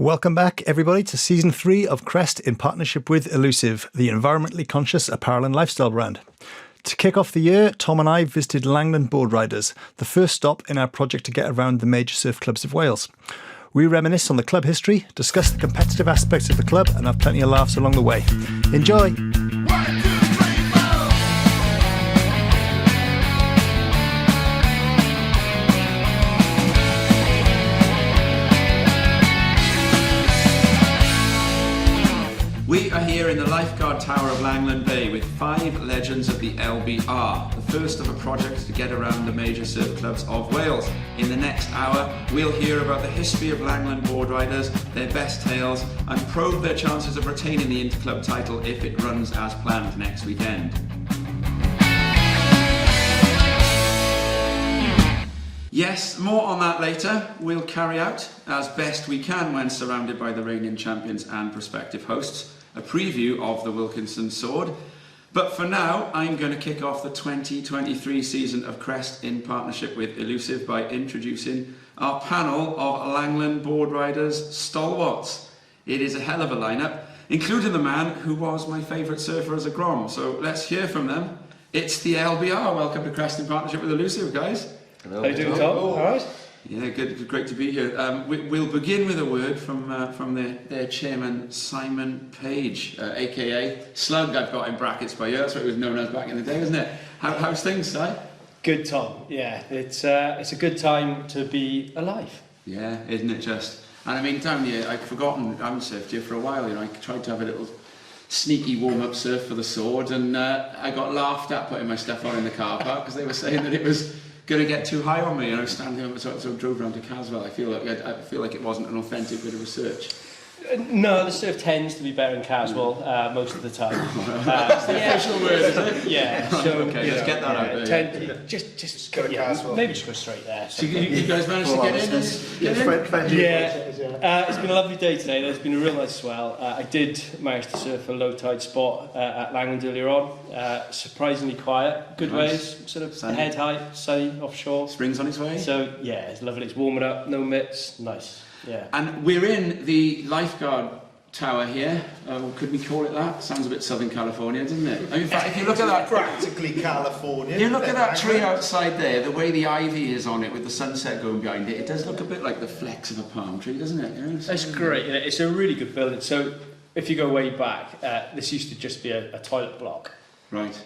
Welcome back, everybody, to Season 3 of Crest in partnership with Elusive, the environmentally conscious apparel and lifestyle brand. To kick off the year, Tom and I visited Langland Board Riders, the first stop in our project to get around the major surf clubs of Wales. We reminisce on the club history, discuss the competitive aspects of the club, and have plenty of laughs along the way. Enjoy! We are here in the Lifeguard Tower of Langland Bay with 5 legends of the LBR, the first of a project to get around the major surf clubs of Wales. In the next hour, we'll hear about the history of Langland Board Riders, their best tales, and probe their chances of retaining the interclub title if it runs as planned next weekend. Yes, more on that later. We'll carry out, as best we can when surrounded by the reigning champions and prospective hosts, a preview of the Wilkinson Sword. But for now, I'm going to kick off the 2023 season of Crest in partnership with Elusive by introducing our panel of Langland Board Riders stalwarts. It is a hell of a lineup, including the man who was my favourite surfer as a grom. So let's hear from them. It's the LBR. Welcome to Crest in partnership with Elusive, guys. Hello. How you doing, Tom? All right. Yeah, good, great to be here. We'll begin with a word from their chairman, Simon Page, aka Slug. I've got in brackets by you. That's what it was known as back in the day, isn't it? How's things, Si? Good, Tom. Yeah, it's a good time to be alive. Yeah, isn't it just? And I mean, down here, I'd forgotten. I haven't surfed here for a while. You know, I tried to have a little sneaky warm-up surf for the Sword, and I got laughed at putting my stuff on in the car park because they were saying that it was going to get too high on me, and I was standing up, so I drove around to Caswell. I feel like it wasn't an authentic bit of research. No, the surf tends to be better in Caswell most of the time. That's the official word, is it? Yeah. So okay, let's get that out there. Just go to Caswell. Maybe just go straight there. So you guys managed to get in? Yeah. It's been a lovely day today. There's been a real nice swell. I did manage to surf a low tide spot at Langland earlier on. Surprisingly quiet, good waves, sort of sunny. Head height, sunny offshore. Spring's on its way. So yeah, it's lovely. It's warming up, no mitts, nice. Yeah. And we're in the Lifeguard Tower here. Could we call it that? Sounds a bit Southern California, doesn't it? I mean, in fact, if you look at that, practically California. You look at that tree outside there, the way the ivy is on it with the sunset going behind it, it does look a bit like the flex of a palm tree, doesn't it? You know, it's great. You know, it's a really good building. So if you go way back, this used to just be a toilet block. Right.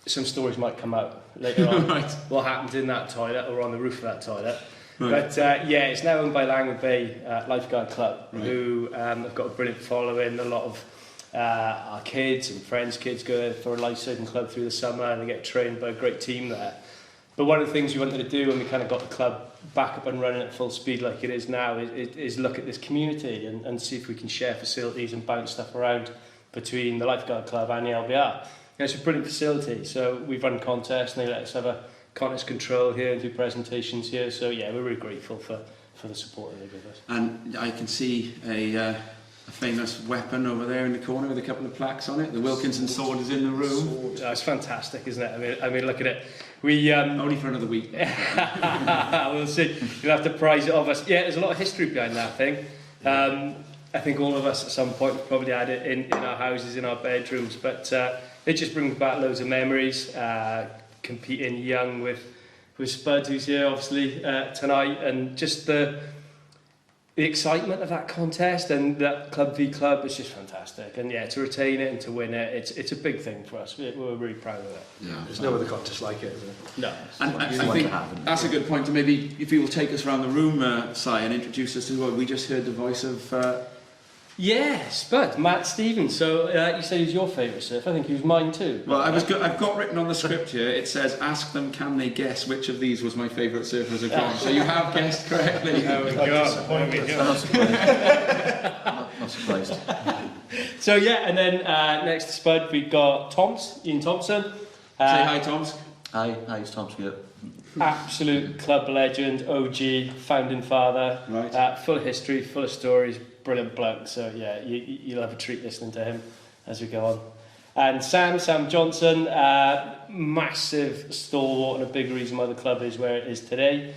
Some stories might come out later on. Right. What happened in that toilet or on the roof of that toilet. Right. But yeah, it's now owned by Langland Bay Lifeguard Club, right, who have got a brilliant following. A lot of our kids and friends' kids go there for a life-saving club through the summer, and they get trained by a great team there. But one of the things we wanted to do when we kind of got the club back up and running at full speed like it is now is look at this community and see if we can share facilities and bounce stuff around between the Lifeguard Club and the LBR. And it's a brilliant facility, so we've run contests and they let us have a contest control here and do presentations here, so yeah, we're really grateful for the support that they give us. And I can see a famous weapon over there in the corner with a couple of plaques on it. The Wilkinson Sword is in the room. It's fantastic, isn't it? I mean, look at it. We only for another week. We'll see. You'll have to prize it off us. Yeah, there's a lot of history behind that thing. I think all of us at some point probably had it in our houses, in our bedrooms, but it just brings back loads of memories. Competing young with Spud, who's here obviously tonight, and just the excitement of that contest and that club v club is just fantastic. And yeah, to retain it and to win it, it's a big thing for us. We're really proud of it. Yeah, there's no other contest like it, is there? No. And I think that's a good point. To maybe if you will take us around the room, Si, and introduce us to what we just heard the voice of. Yeah, Spud, Matt Stevens. So you say he's your favourite surfer. I think he was mine too. Well, I've got written on the script here, it says, ask them, can they guess which of these was my favourite surfer as a grom? So you have guessed correctly. There we go. Not surprised. So yeah, and then next to Spud, we've got Ian Thompson. Say hi, Tomsk. Hi, it's Tomsk here. Absolute club legend, OG, founding father. Right. Full of history, full of stories, brilliant bloke. So yeah, you'll have a treat listening to him as we go on. And Sam Johnson, massive stalwart and a big reason why the club is where it is today.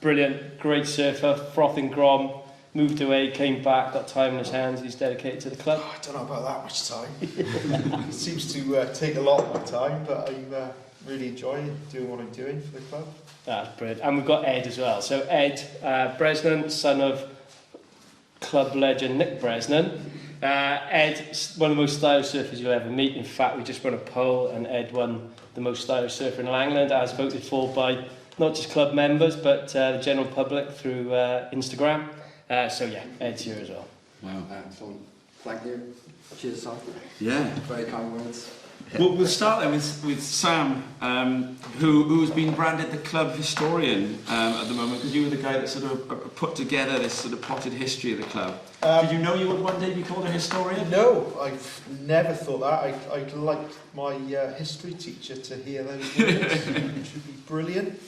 Brilliant, great surfer, frothing grom, moved away, came back, got time in his hands, he's dedicated to the club. I don't know about that much time. It seems to take a lot of my time, but I really enjoy doing what I'm doing for the club. That's brilliant. And we've got Ed as well. So Ed Bresnan, son of club legend Nick Bresnan. Ed's one of the most stylish surfers you'll ever meet. In fact, we just won a poll and Ed won the most stylish surfer in Langland, as voted for by not just club members, but the general public through Instagram. So yeah, Ed's here as well. Wow. Excellent. Thank you. Cheers, Sam. Yeah. Very kind words. We'll start then with Sam, who's been branded the club historian at the moment, because you were the guy that sort of put together this sort of potted history of the club. Did you know you would one day be called a historian? No, I've never thought that. I'd like my history teacher to hear those words, which would be brilliant.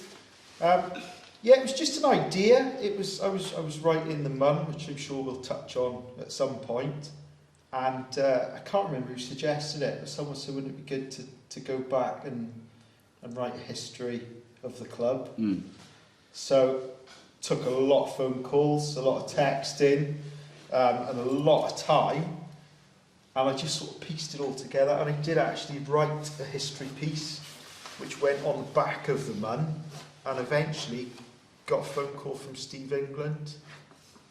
Yeah, it was just an idea. I was right in the mun, which I'm sure we'll touch on at some point. And I can't remember who suggested it, but someone said, wouldn't it be good to go back and write a history of the club? Mm. So took a lot of phone calls, a lot of texting, and a lot of time. And I just sort of pieced it all together. And I did actually write a history piece, which went on the back of the mun, and eventually got a phone call from Steve England.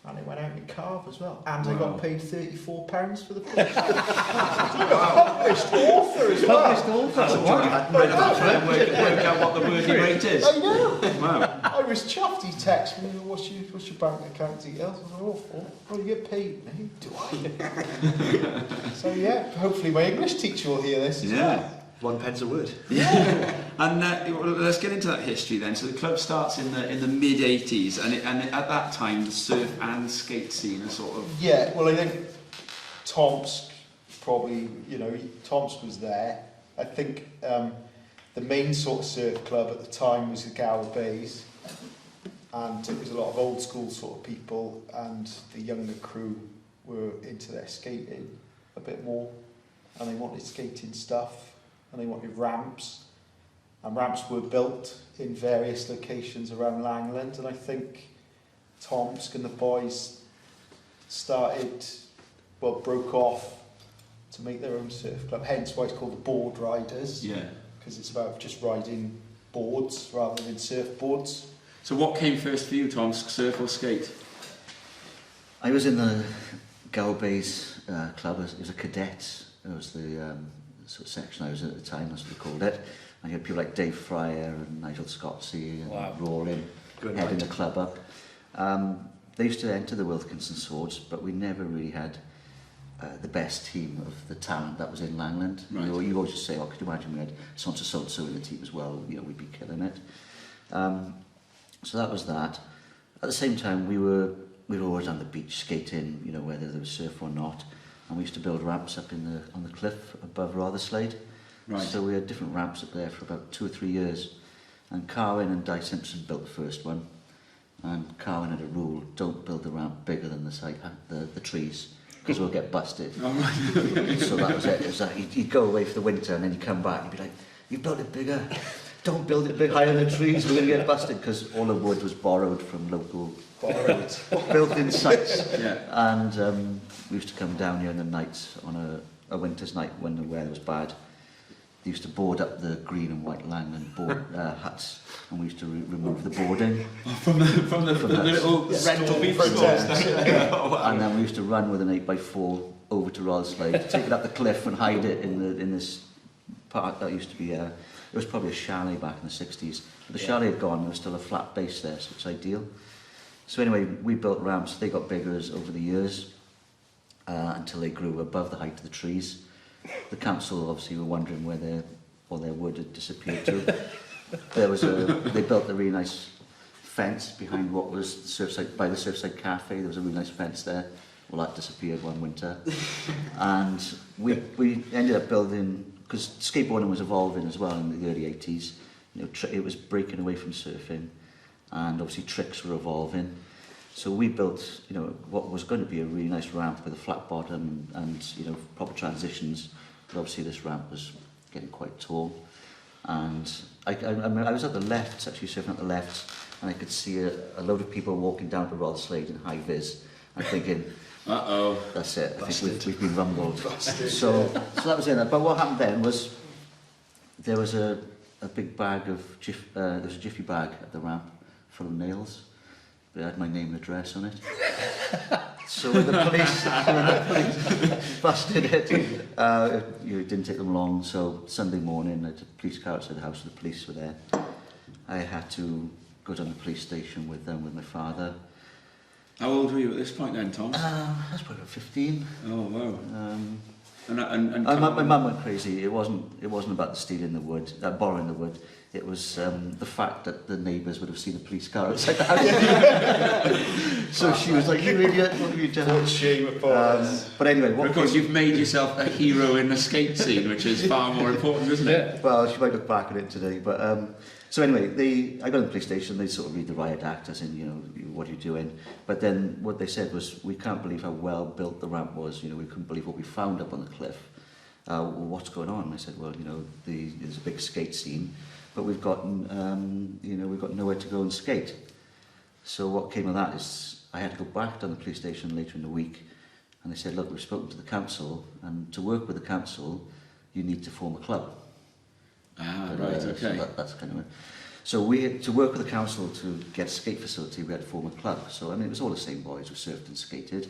And it went out in carve as well. And I got paid £34 for the piece. I'm a published author as well. That's a job you had to work out what the worthy rate is. I know. Wow. I was chuffed. He texted me, what's your bank account details? I was like, oh, you get paid now? Do I? So yeah, hopefully my English teacher will hear this as well. 1 pence a word. Yeah. And well, let's get into that history then. So the club starts in the mid 80s, and at that time the surf and skate scene are sort of. Yeah. Well, I think Tomsk probably, Tomsk was there. I think the main sort of surf club at the time was the Gower Bays, and it was a lot of old school sort of people, and the younger crew were into their skating a bit more, and they wanted skating stuff. And they wanted ramps, and ramps were built in various locations around Langland, and I think Tomsk and the boys broke off to make their own surf club, hence why it's called the Board Riders, because it's about just riding boards rather than surfboards. So what came first for you, Tomsk, surf or skate? I was in the Galbays club. It was a cadet. It was the sort of section I was in at the time, that's what we called it. I had people like Dave Fryer and Nigel Scottsey and Roaring heading the club up. They used to enter the Wilkinson Swords, but we never really had the best team of the talent that was in Langland. Right. You always just say, oh, could you imagine we had so-and-so in the team as well, we'd be killing it. So that was that. At the same time, we were always on the beach skating, whether there was surf or not. And we used to build ramps up on the cliff above Rotherslade. Right. So we had different ramps up there for about 2 or 3 years. And Carwyn and Di Simpson built the first one. And Carwyn had a rule, don't build the ramp bigger than the trees, because we'll get busted. Oh, right. So that was it. It was like he'd go away for the winter and then he'd come back and he'd be like, you built it bigger. Don't build it big higher than the trees, we're going to get busted, because all the wood was borrowed from local built-in sites. Yeah. And we used to come down here in the nights on a winter's night when the weather was bad. They used to board up the green and white Langland board huts, and we used to remove the boarding From the little rental beach stores. And then we used to run with an 8x4 over to Rotherslade, take it up the cliff and hide it in this part that used to be it was probably a chalet back in the 60s. But the chalet had gone, there was still a flat base there, so it's ideal. So anyway, we built ramps. They got bigger over the years until they grew above the height of the trees. The council obviously were wondering where all their wood had disappeared to. They built a really nice fence behind what was by the Surfside Cafe. There was a really nice fence there. Well, that disappeared one winter. And we ended up building, because skateboarding was evolving as well in the early 80s. It was breaking away from surfing, and obviously tricks were evolving. So we built, what was going to be a really nice ramp with a flat bottom and proper transitions. But obviously this ramp was getting quite tall. And I was at the left, actually surfing at the left, and I could see a load of people walking down to Rotherslade in high vis. I'm thinking, Uh-oh. that's it. I think we've been rumbled. So that was it. But what happened then was there was a big bag of there was a jiffy bag at the ramp full of nails. But it had my name and address on it. So when the police busted it, it didn't take them long. So Sunday morning, I had a police car outside the house, the police were there. I had to go down to the police station with my father. How old were you at this point then, Tom? I was probably about 15. Oh, wow. My mum went crazy. It wasn't about the stealing the wood, borrowing the wood. It was the fact that the neighbours would have seen a police car outside the house. So she was like, "You idiot! What have you done?" Shame upon us. But anyway, Of course, you've made yourself a hero in the skate scene, which is far more important, isn't it? Well, she might look back at it today, but so anyway, I got to the police station. They sort of read the riot act, as in, what are you doing? But then what they said was, we can't believe how well built the ramp was. We couldn't believe what we found up on the cliff. Well, what's going on? And I said, well, there's a big skate scene, but we've got nowhere to go and skate. So what came of that is I had to go back down the police station later in the week, and they said, look, we've spoken to the council, and to work with the council, you need to form a club. Ah, right, okay. So that's kind of it. So we had to work with the council to get a skate facility. We had to form a club. So it was all the same boys who surfed and skated.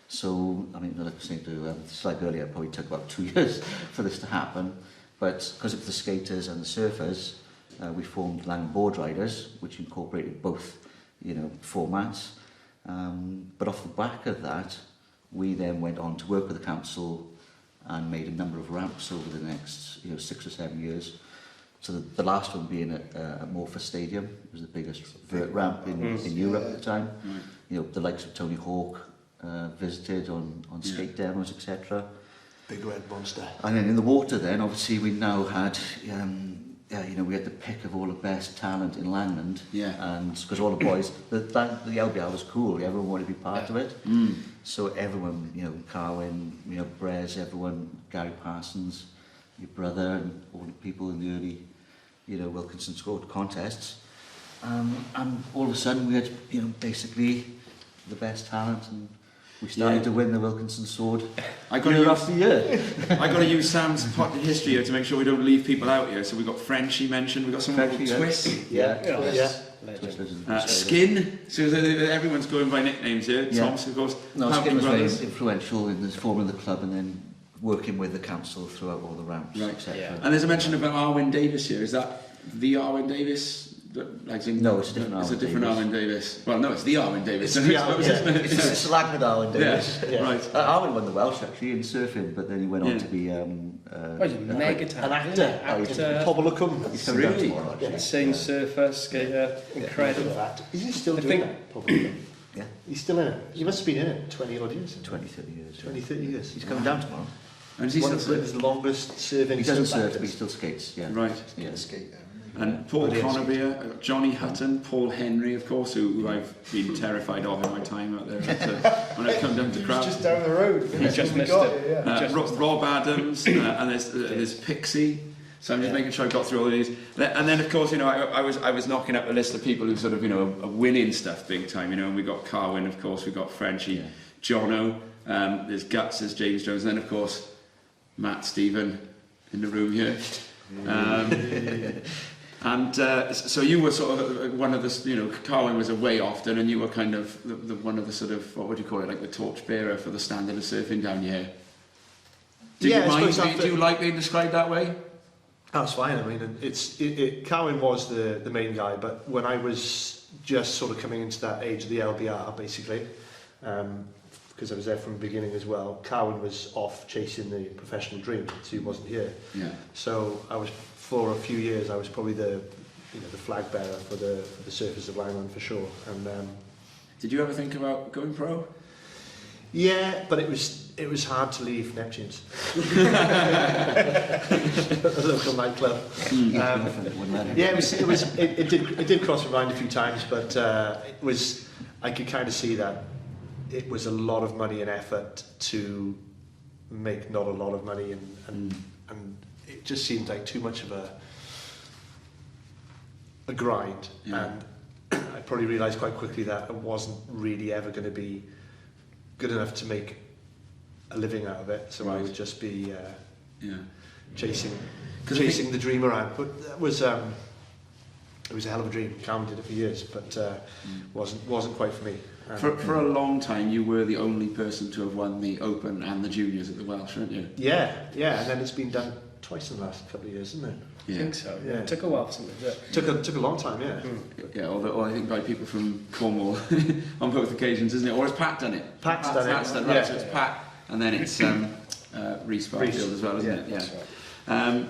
So like I was saying to Slag earlier, it probably took about 2 years for this to happen. But because of the skaters and the surfers, we formed Langland Board Riders, which incorporated both, formats. But off the back of that, we then went on to work with the council and made a number of ramps over the next 6 or 7 years. So the last one being at Morpher Stadium. It was the biggest vert ramp in Europe at the time. Right. The likes of Tony Hawk visited on skate demos, etc. Big red monster. And then in the water then, obviously we now had, we had the pick of all the best talent in Langland. Yeah. And because all the boys, the LBR was cool, everyone wanted to be part of it. Mm. So everyone, Carwyn, Brez, everyone, Gary Parsons, your brother, and all the people in the early, Wilkinson Sword contests. And all of a sudden we had, basically the best talent, and we started to win the Wilkinson Sword year after year. I got to use Sam's history here to make sure we don't leave people out here. So we got Frenchie mentioned, we got someone called Twist. Skin. So everyone's going by nicknames here. Yeah. Tomsk, of course. No, How Skin was brothers? very influential in the forming the club and then working with the council throughout all the ramps, Right. etc. Yeah. And there's a mention about Arwen Davis here. Is that the Arwen Davis? No, it's a different It's a different Arwen Arwen Davis. Well, no, it's the Arwen Davis. It's the Arwen, isn't it? It's Langland Arwen Davis. Yeah, right. Arwen won the Welsh actually in surfing, but then he went on to be He's a mega talent. An actor. Pobblacum. He's coming down Really? tomorrow. Actually. Insane surfer, skater, incredible. Is he still I doing think- that? Probably. Yeah, He's still in it. He must have been in it 20 odd years. 20, 30 years. 20, 30 years. He's coming down tomorrow. And is he One still of Britain's longest serving He doesn't surf surf, but he actors. still skates. Yeah. Right. Yeah. Skate. And Paul Brilliant. Conabier, Johnny Hutton, Paul Henry, of course, who I've been terrified of in my time out there when I come down to He was crowd. just down the road. You just missed it. Rob Adams, and there's Pixie. So I'm just making sure I got through all of these. And then, of course, I was knocking up a list of people who sort of, are winning stuff big time, and we got Carwyn, of course, we got Frenchie, Jono, there's Guts, there's James Jones, and then, of course, Matt Stephen in the room here. And so you were sort of one of the, Carwyn was away often, and you were kind of the one of the sort of, what would you call it, like the torchbearer for the standard of surfing down here. Do you like being described that way? That's fine. I mean, Carwyn was the main guy, but when I was just sort of coming into that age of the LBR, basically, because I was there from the beginning as well, Carwyn was off chasing the professional dream, so he wasn't here. Yeah. So I was, for a few years, I was probably the flag bearer for the surfers of Langland for sure. And Did you ever think about going pro? yeah, but it was hard to leave Neptune's, a local nightclub. Yeah, it did cross my mind a few times, but I could kind of see that it was a lot of money and effort to make not a lot of money, and it just seemed like too much of a grind. Yeah. And I probably realised quite quickly that it wasn't really ever going to be good enough to make a living out of it, so I would just be chasing the dream around. But that was it was a hell of a dream. Carmen did it for years, but wasn't quite for me. For a long time, you were the only person to have won the Open and the Juniors at the Welsh, weren't you? Yeah, and then it's been done twice in the last couple of years, isn't it? I think so. Yeah. It took a while for something. Took a long time, yeah. Yeah, although I think by people from Cornwall on both occasions, isn't it? Or has Pat done it? Pat's done it. Right, so it's Pat, and then it's Rhys Barfield as well, isn't it? Yeah. That's right.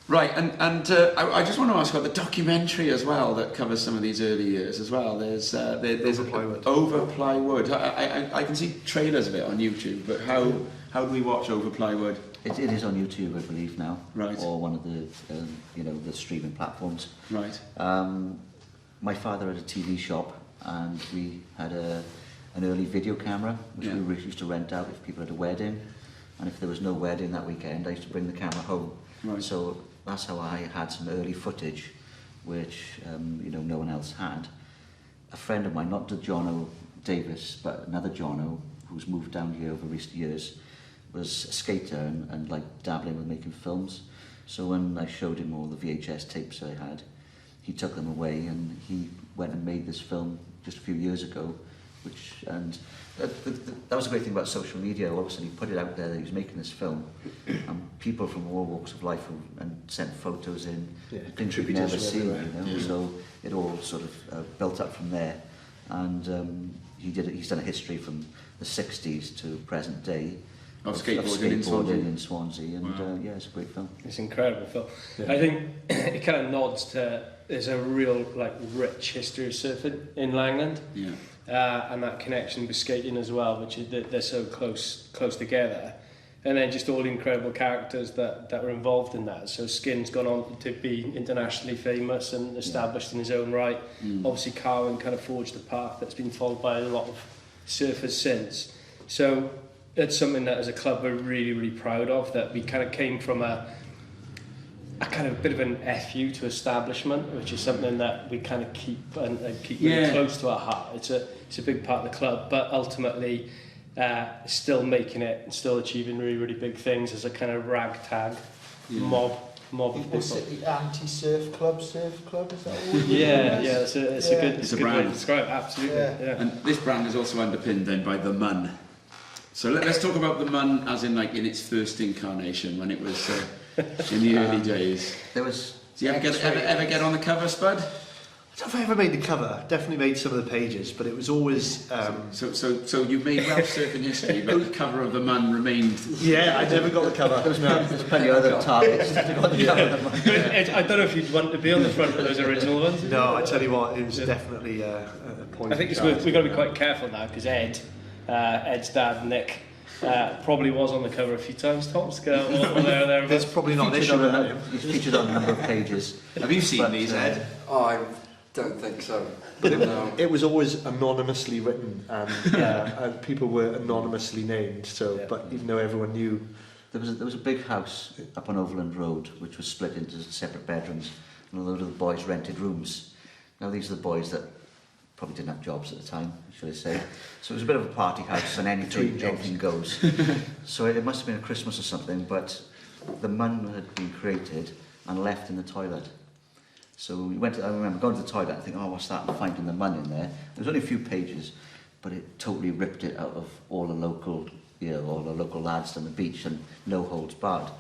Right, and I just want to ask about the documentary as well that covers some of these early years as well. There's Over Plywood. Over Plywood. I can see trailers of it on YouTube, but how do we watch Over Plywood? It is on YouTube, I believe, now. Right. Or one of the the streaming platforms. Right. My father had a TV shop, and we had an early video camera, which we used to rent out if people had a wedding. And if there was no wedding that weekend, I used to bring the camera home. Right. So that's how I had some early footage, which no one else had. A friend of mine, not the Jono Davis, but another Jono, who's moved down here over recent years, was a skater and like dabbling with making films. So when I showed him all the VHS tapes I had, he took them away and he went and made this film just a few years ago, that was a great thing about social media. All of a sudden he put it out there that he was making this film, and people from all walks of life and sent photos in, things you'd never seen, so it all sort of built up from there. And he's done a history from the 60s to present day of skateboarding in Swansea, and it's a great film. It's an incredible film. I think it kind of nods to there's a real rich history of surfing in Langland. Yeah. And that connection with skating as well, which is they're so close together, and then just all the incredible characters that were involved in that. So Skin's gone on to be internationally famous and established in his own right. Obviously Carwin kind of forged a path that's been followed by a lot of surfers since. So it's something that as a club we're really, really proud of, that we kind of came from a kind of bit of an FU to establishment, which is something that we kind of keep really close to our heart. It's a big part of the club, but ultimately still making it and still achieving really, really big things as a kind of ragtag mob of people. Was it the anti-surf club, is that what it's a good brand. way to describe it, absolutely. Yeah. And this brand is also underpinned then by the Mun. So let's talk about the Mun as in in its first incarnation, when it was in the early days. There was. Do you ever get on the cover, Spud? I don't know if I ever made the cover. Definitely made some of the pages, but it was always. So you made Welsh surfing history, but the cover of the Mun remained. Yeah, I never got the cover. There's plenty of other targets to go on the cover. I don't know if you'd want to be on the front of those original ones. No, I tell you what, it was definitely a point. I think we've got to be quite careful now, because Ed's dad, Nick, probably was on the cover a few times, Tomsk, or there. There's probably not an issue with that. He's featured on a number of pages. Have you seen these, Ed? Oh, I don't think so. But it was always anonymously written, and people were anonymously named. So, but even though everyone knew, there was a big house up on Overland Road which was split into separate bedrooms, and a load of the boys rented rooms. Now these are the boys that probably didn't have jobs at the time, should I say. So it was a bit of a party house, and anything goes. So it must have been a Christmas or something, but the Mun had been created and left in the toilet. So we I remember going to the toilet and thinking, what's that? And finding the Mun in there. There was only a few pages, but it totally ripped it out of all the local lads on the beach, and no holds barred.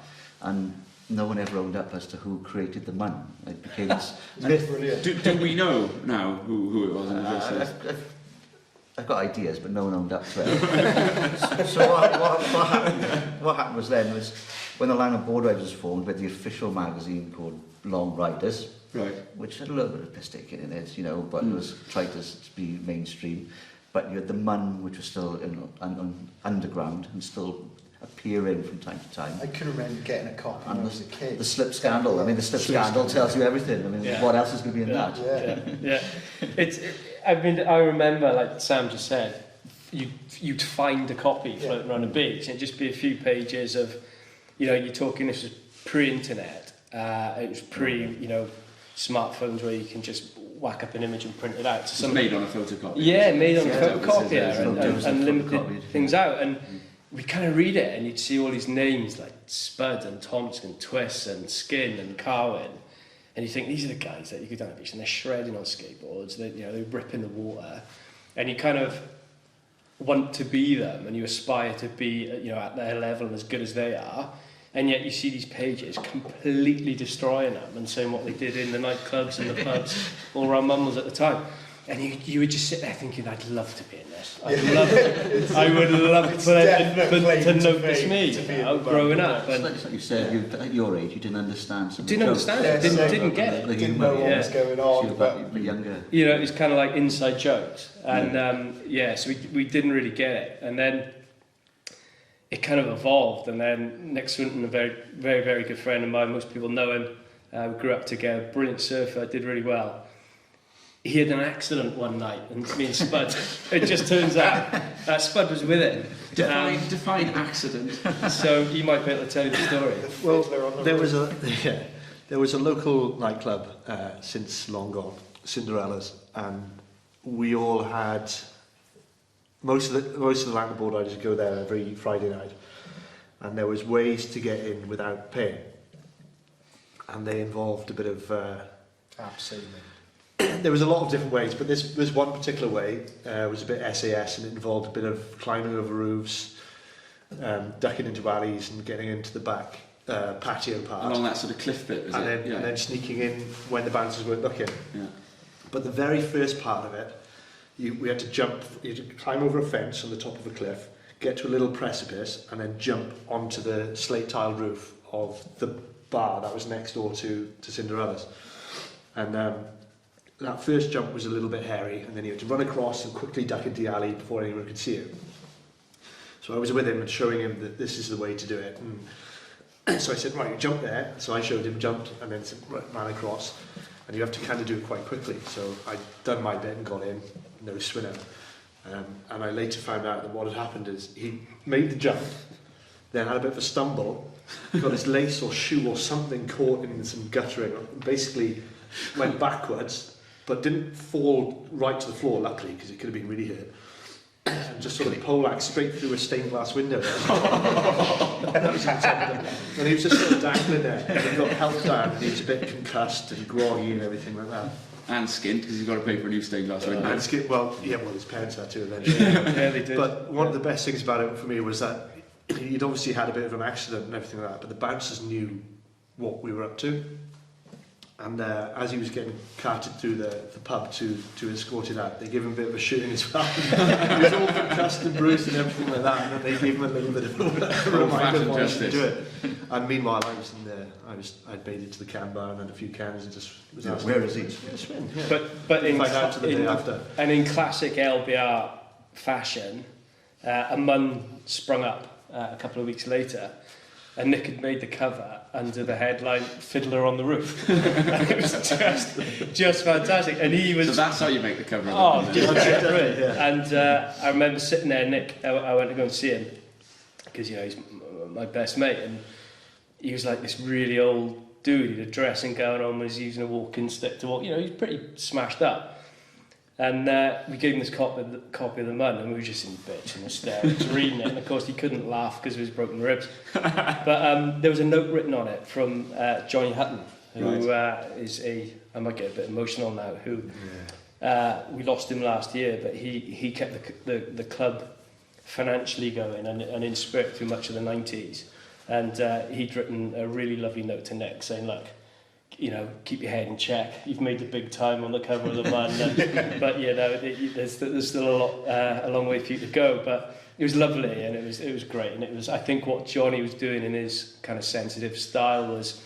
And no one ever owned up as to who created the Mun. It became this myth. Do we know now who it was in the first place? I've got ideas, but no one owned up to it. So what happened was when the Langland Board Riders was formed, we had the official magazine called Long Riders, right, which had a little bit of piss taking in it, but it was tried to be mainstream. But you had the Mun, which was still underground and still appearing from time to time. I can remember getting a copy when I was a kid. The slip scandal. I mean, the slip scandal tells you everything. I mean, what else is going to be in that? I remember, like Sam just said, you'd find a copy floating around the beach, and it'd just be a few pages of, you're talking, this was pre-internet. It was pre, smartphones where you can just whack up an image and print it out. So It's made on a photocopy. Yeah, made on a Yeah, photocopier and limited photocopied. things out. And we kind of read it and you'd see all these names like Spud and Tomsk and Twist and Skin and Carwin. And you think, these are the guys that you go down the beach and they're shredding on skateboards, they're ripping the water. And you kind of want to be them and you aspire to be, at their level and as good as they are. And yet you see these pages completely destroying them and saying what they did in the nightclubs and the pubs all around Mumbles at the time. And you would just sit there thinking, I'd love to be in this. I would love for them to notice me growing up. It's like you said, at your age, you didn't understand some Didn't understand it, didn't get it. Didn't know what was going on. But younger. It was kind of like inside jokes. And so we didn't really get it. And then it kind of evolved. And then Nick Swinnerton, a very, very, very good friend of mine, most people know him, we grew up together, brilliant surfer, did really well. He had an accident one night, and me and Spud, it just turns out Spud was with him. Define accident. So you might be able to tell you the story. Well, there was a local nightclub since long gone, Cinderellas, and we all had most of the Langland Board Riders go there every Friday night, and there was ways to get in without paying, and they involved a bit of Absolutely. there was a lot of different ways, but this one particular way was a bit SAS, and it involved a bit of climbing over roofs, ducking into alleys and getting into the back patio part. Along that sort of cliff bit, was it? And then sneaking in when the bouncers weren't looking. Yeah. But the very first part of it, we had to jump, you had to climb over a fence on the top of a cliff, get to a little precipice, and then jump onto the slate tile roof of the bar that was next door to Cinderella's. And that first jump was a little bit hairy, and then you had to run across and quickly duck into the alley before anyone could see you. So I was with him and showing him that this is the way to do it. And so I said, right, you jump there. So I showed him, jumped, and then ran across. And you have to kind of do it quite quickly. So I'd done my bit and got in, no Swinno. And I later found out that what had happened is he made the jump, then had a bit of a stumble, got his lace or shoe or something caught in some guttering, basically went backwards, but didn't fall right to the floor, luckily, because it could have been really hurt. And just sort of poleaxed straight through a stained glass window. That was and he was just sort of dangling there. And he got helped down, and he was a bit concussed and groggy and everything like that. And skint, because he's got to pay for a new stained glass window. And skint, well, his parents had to eventually. Yeah, they did. But one of the best things about it for me was that he'd obviously had a bit of an accident and everything like that, but the bouncers knew what we were up to. And as he was getting carted through the pub to escort it out, they gave him a bit of a shooting as well. He was all concussed and bruised and everything like that, and then they gave him a little bit of a reminder of why he should do it. And meanwhile, I was in there. I'd made it to the can bar and had a few cans and just was asked, where is he? Yeah. But in, find out to the day after. And in classic LBR fashion, a mun sprung up a couple of weeks later, and Nick had made the cover under the headline "Fiddler on the Roof." And it was just fantastic. And he was. So that's how you make the cover. Oh, just great. Yeah. And I remember sitting there, Nick. I went to go and see him because he's my best mate, and he was like this really old dude. He had a dressing gown on, was using a walking stick to walk. He's pretty smashed up. And we gave him this copy of the Mun, and we were just in bitch and hysterics reading it. And of course, he couldn't laugh because of his broken ribs. But there was a note written on it from Johnny Hutton, who is I might get a bit emotional now, who we lost him last year, but he kept the club financially going and in spirit through much of the 90s. And he'd written a really lovely note to Nick saying, look, keep your head in check. You've made the big time on the cover of the Mun, but there's still a long way for you to go. But it was lovely, and it was great. And it was, I think, what Johnny was doing in his kind of sensitive style was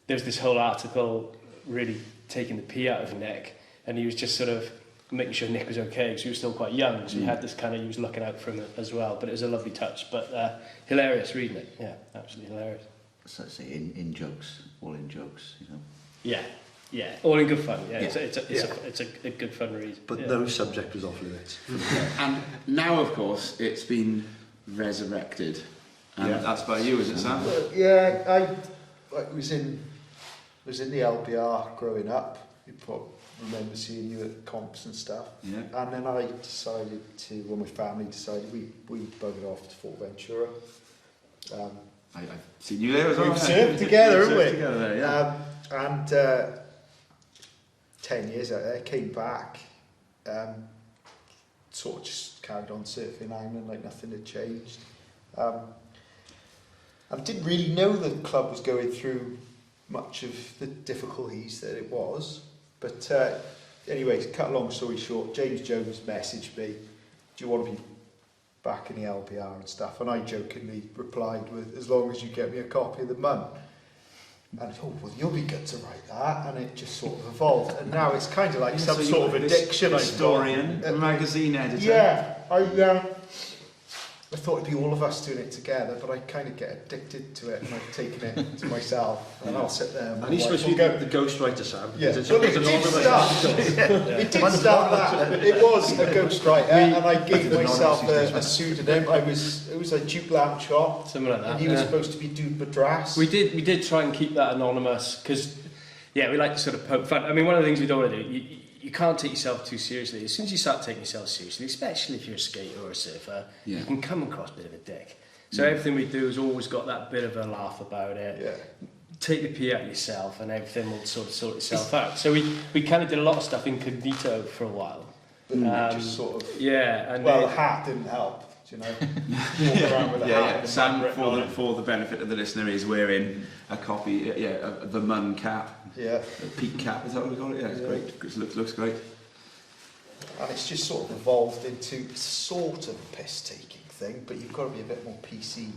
there's this whole article really taking the pee out of Nick, and he was just sort of making sure Nick was okay because he was still quite young. So he had this kind of, he was looking out for him as well. But it was a lovely touch. But hilarious reading it. Yeah, absolutely hilarious. So say in jokes, all in jokes, Yeah, all in good fun. Yeah, Yeah. It's a good fun read. But no subject was off limits. And now, of course, it's been resurrected. And that's by you, is it, Sam? Yeah, I was in the LBR growing up. remember seeing you at comps and stuff. Yeah. And then I decided to, well, my family decided, we buggered off to Fort Ventura. I've seen you there as well. We've served together, haven't we? Together there, yeah. And 10 years out there, came back, sort of just carried on surfing Langland like nothing had changed. I didn't really know the club was going through much of the difficulties that it was. But anyway, to cut a long story short, James Jones messaged me, do you want to be back in the LBR and stuff? And I jokingly replied with, as long as you get me a copy of the Mun. And I thought, well, you'll be good to write that. And it just sort of evolved. And now it's kind of like some sort of addiction. Historian, a magazine editor. Yeah, I thought it'd be all of us doing it together, but I kind of get addicted to it, and I've taken it to myself, and I'll sit there. And he's supposed to be the ghostwriter, Sam. Yeah, well, it did start. It did start that. It was a ghostwriter, and I gave myself a pseudonym. It was like Duke Lamb Chop, something like that. and he was supposed to be Duke Madras. We did try and keep that anonymous because, yeah, we like to sort of poke fun. I mean, one of the things we don't want to do, you can't take yourself too seriously. As soon as you start taking yourself seriously, especially if you're a skater or a surfer, you can come across a bit of a dick. So everything we do has always got that bit of a laugh about it. Yeah. Take the pee out yourself and everything will sort of sort itself out. So we kind of did a lot of stuff incognito for a while. Just sort of... Yeah. And well, the hat didn't help. You know, walk around with a hat. Yeah. Sam, for the benefit of the listener, is wearing a copy, of the Mun cap. Yeah. A peak cap, is that what we call it? Yeah, it's great. It looks great. And it's just sort of evolved into sort of a piss-taking thing, but you've got to be a bit more PC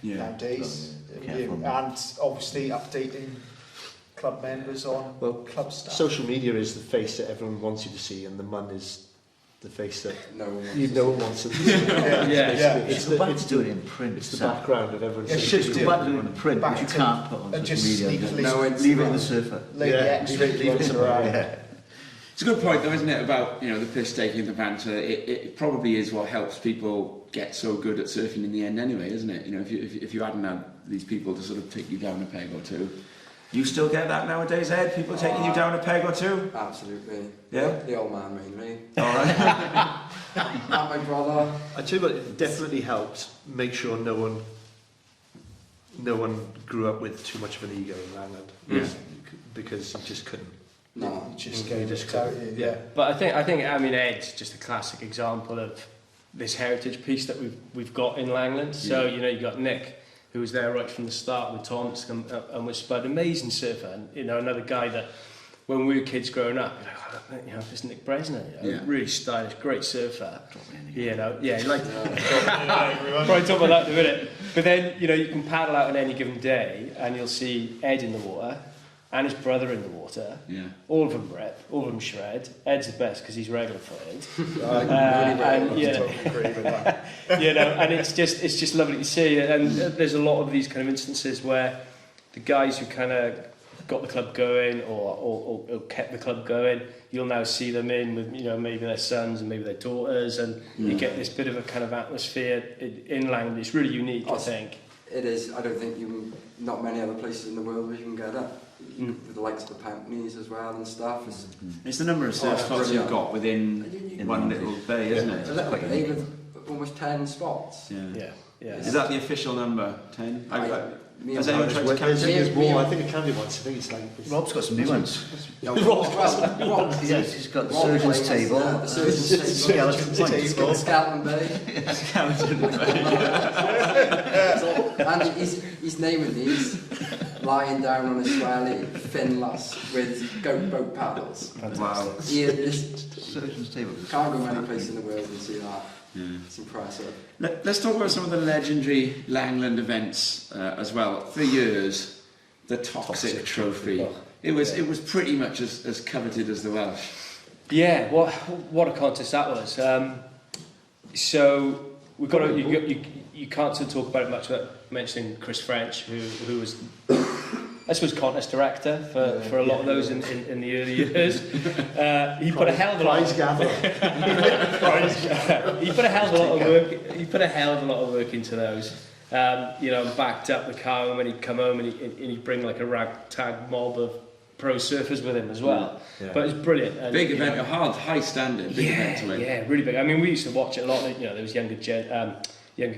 nowadays. And obviously updating club members on club stuff. Social media is the face that everyone wants you to see, and the Mun is the face that no one wants to see. It's the button to do it in print. It's the background of everyone's It's just the button in print, which you can't put on social media. Leave it in the surfer. Leave it somewhere. It's a good point, though, isn't it, about the piss taking, the banter. It probably is what helps people get so good at surfing in the end, anyway, isn't it? If you hadn't had these people to sort of take you down a peg or two. You still get that nowadays, Ed? People taking you down a peg or two? Absolutely. Yeah? The old man mainly. All right. And my brother. I tell you what, it definitely helped make sure no one grew up with too much of an ego in Langland. Yeah. Because you just couldn't. No. You just gave it out. Yeah. But I think Ed's just a classic example of this heritage piece that we've got in Langland. So you got Nick, who was there right from the start with Tomsk and with Spud, amazing surfer, and another guy that when we were kids growing up, this Nick Bresnan, really stylish, great surfer, like probably talk about that in a minute. But then you can paddle out on any given day, and you'll see Ed in the water. And his brother in the water. Yeah. All of them rip, all of them shred. Ed's the best because he's regular footed. And it's just lovely to see. And there's a lot of these kind of instances where the guys who kind of got the club going or kept the club going, you'll now see them in with maybe their sons and maybe their daughters, and you get this bit of a kind of atmosphere in Langland. It's really unique, I think. It is. I don't think not many other places in the world where you can get that. With the likes of the Pantneys as well and stuff. It's the number of surf spots you've got within one little bay, isn't it? A little bay with almost 10 spots. Yeah. Is that the official number, 10? Has anyone tried to count it? More. I think it can be once. I think it's like... Rob's got some new ones. He's got the surgeon's table. The surgeon's skeleton point. He's got the skeleton bay. Skeleton bay. And he's naming these lying down on a swelly, finless with goat boat paddles. Wow. Surgeon's table. Can't go many places in the world and see that. Yeah. It's impressive. Let's talk about some of the legendary Langland events as well. For years, the Toxic Trophy. Oh, it was pretty much as coveted as the Welsh. Yeah, what a contest that was. So we've got you can't sort of talk about it much without mentioning Chris French, who was I suppose contest director for a lot of those in the early years. He put a hell of a lot of he put a hell of a lot of work. He put a hell of a lot of work into those. And backed up the car when he'd come home and he'd bring like a ragtag mob of pro surfers with him as well. Yeah. But it was brilliant. And, Big event, a high standard, big event to win. Yeah, really big. I mean, we used to watch it a lot. You know, there was younger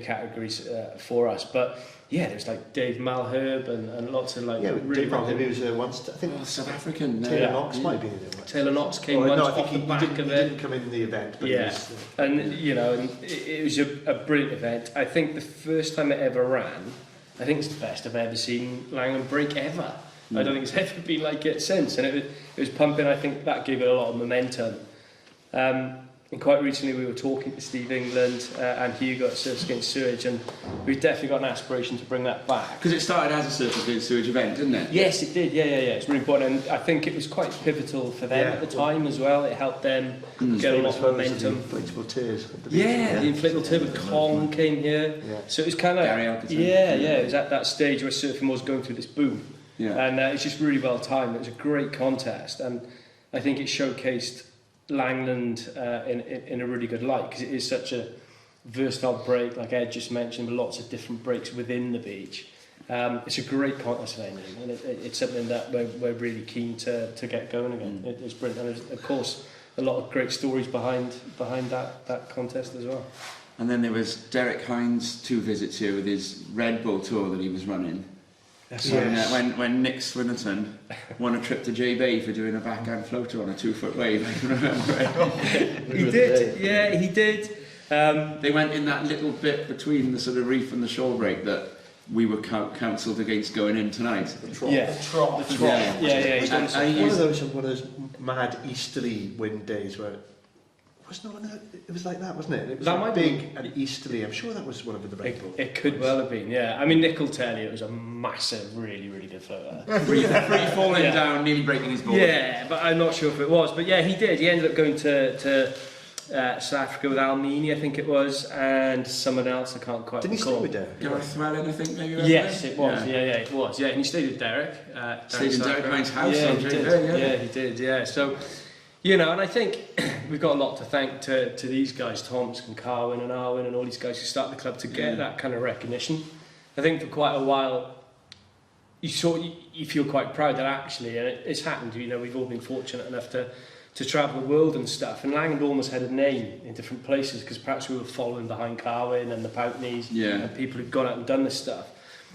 categories for us, but yeah, there was like Dave Malherbe and lots of like really Dave Malherbe, he was once, I think, South African. Taylor Knox might be in it. Taylor Knox came once off the back of it. He didn't come in the event, but yeah, and you know, and it was a brilliant event. I think the first time it ever ran, I think it's the best I've ever seen Langland break ever. I don't think it's ever been like it since, and it was pumping. I think that gave it a lot of momentum. And quite recently we were talking to Steve England and Hugo at Surfers Against Sewage, and we've definitely got an aspiration to bring that back. Because it started as a Surfers Against Sewage event, didn't it? Yes, it did. Yeah. It's really important, and I think it was quite pivotal for them at the time as well. It helped them get a lot of momentum. Inflatable tears. The inflatable tier with Kong came here. Yeah. So it was kind of it was at that stage where surfing was going through this boom. Yeah. And it's just really well timed. It was a great contest, and I think it showcased Langland in a really good light, because it is such a versatile break, like Ed just mentioned, with lots of different breaks within the beach. It's a great contest venue, and it's something that we're really keen to get going again. It's brilliant, and there's, of course, a lot of great stories behind that contest as well. And then there was Derek Hynd's 2 visits here with his Red Bull tour that he was running. When Nick Swinnerton won a trip to J Bay for doing a backhand floater on a 2-foot wave, I can remember it. He did, yeah, he did. They went in that little bit between the sort of reef and the shore break that we were counselled against going in tonight. The trough. Yeah. One of those mad easterly wind days where it was like that, wasn't it? It was that like big and easterly. I'm sure that was one of the Red Bull. It could well have been, yeah. I mean, Nick will tell you it was a massive, really, really good floater. Free falling down, nearly breaking his board. Yeah, but I'm not sure if it was. But yeah, he did. He ended up going to South Africa with Almini, I think it was, and someone else, I can't quite recall. Didn't he stay with Derek? Gareth Swellen, I think, maybe? Yes, it was. Yeah, it was. Yeah, and he stayed with Derek. Stayed in Derek Hynd's house. Yeah, he did. Yeah, so... You know, and I think we've got a lot to thank to these guys, Tomsk and Carwyn and Arwyn and all these guys who started the club to get that kind of recognition. I think for quite a while, you feel quite proud that actually, and it's happened, you know, we've all been fortunate enough to travel the world and stuff, and Langland almost had a name in different places because perhaps we were following behind Carwyn and the Pountneys and people who'd gone out and done this stuff.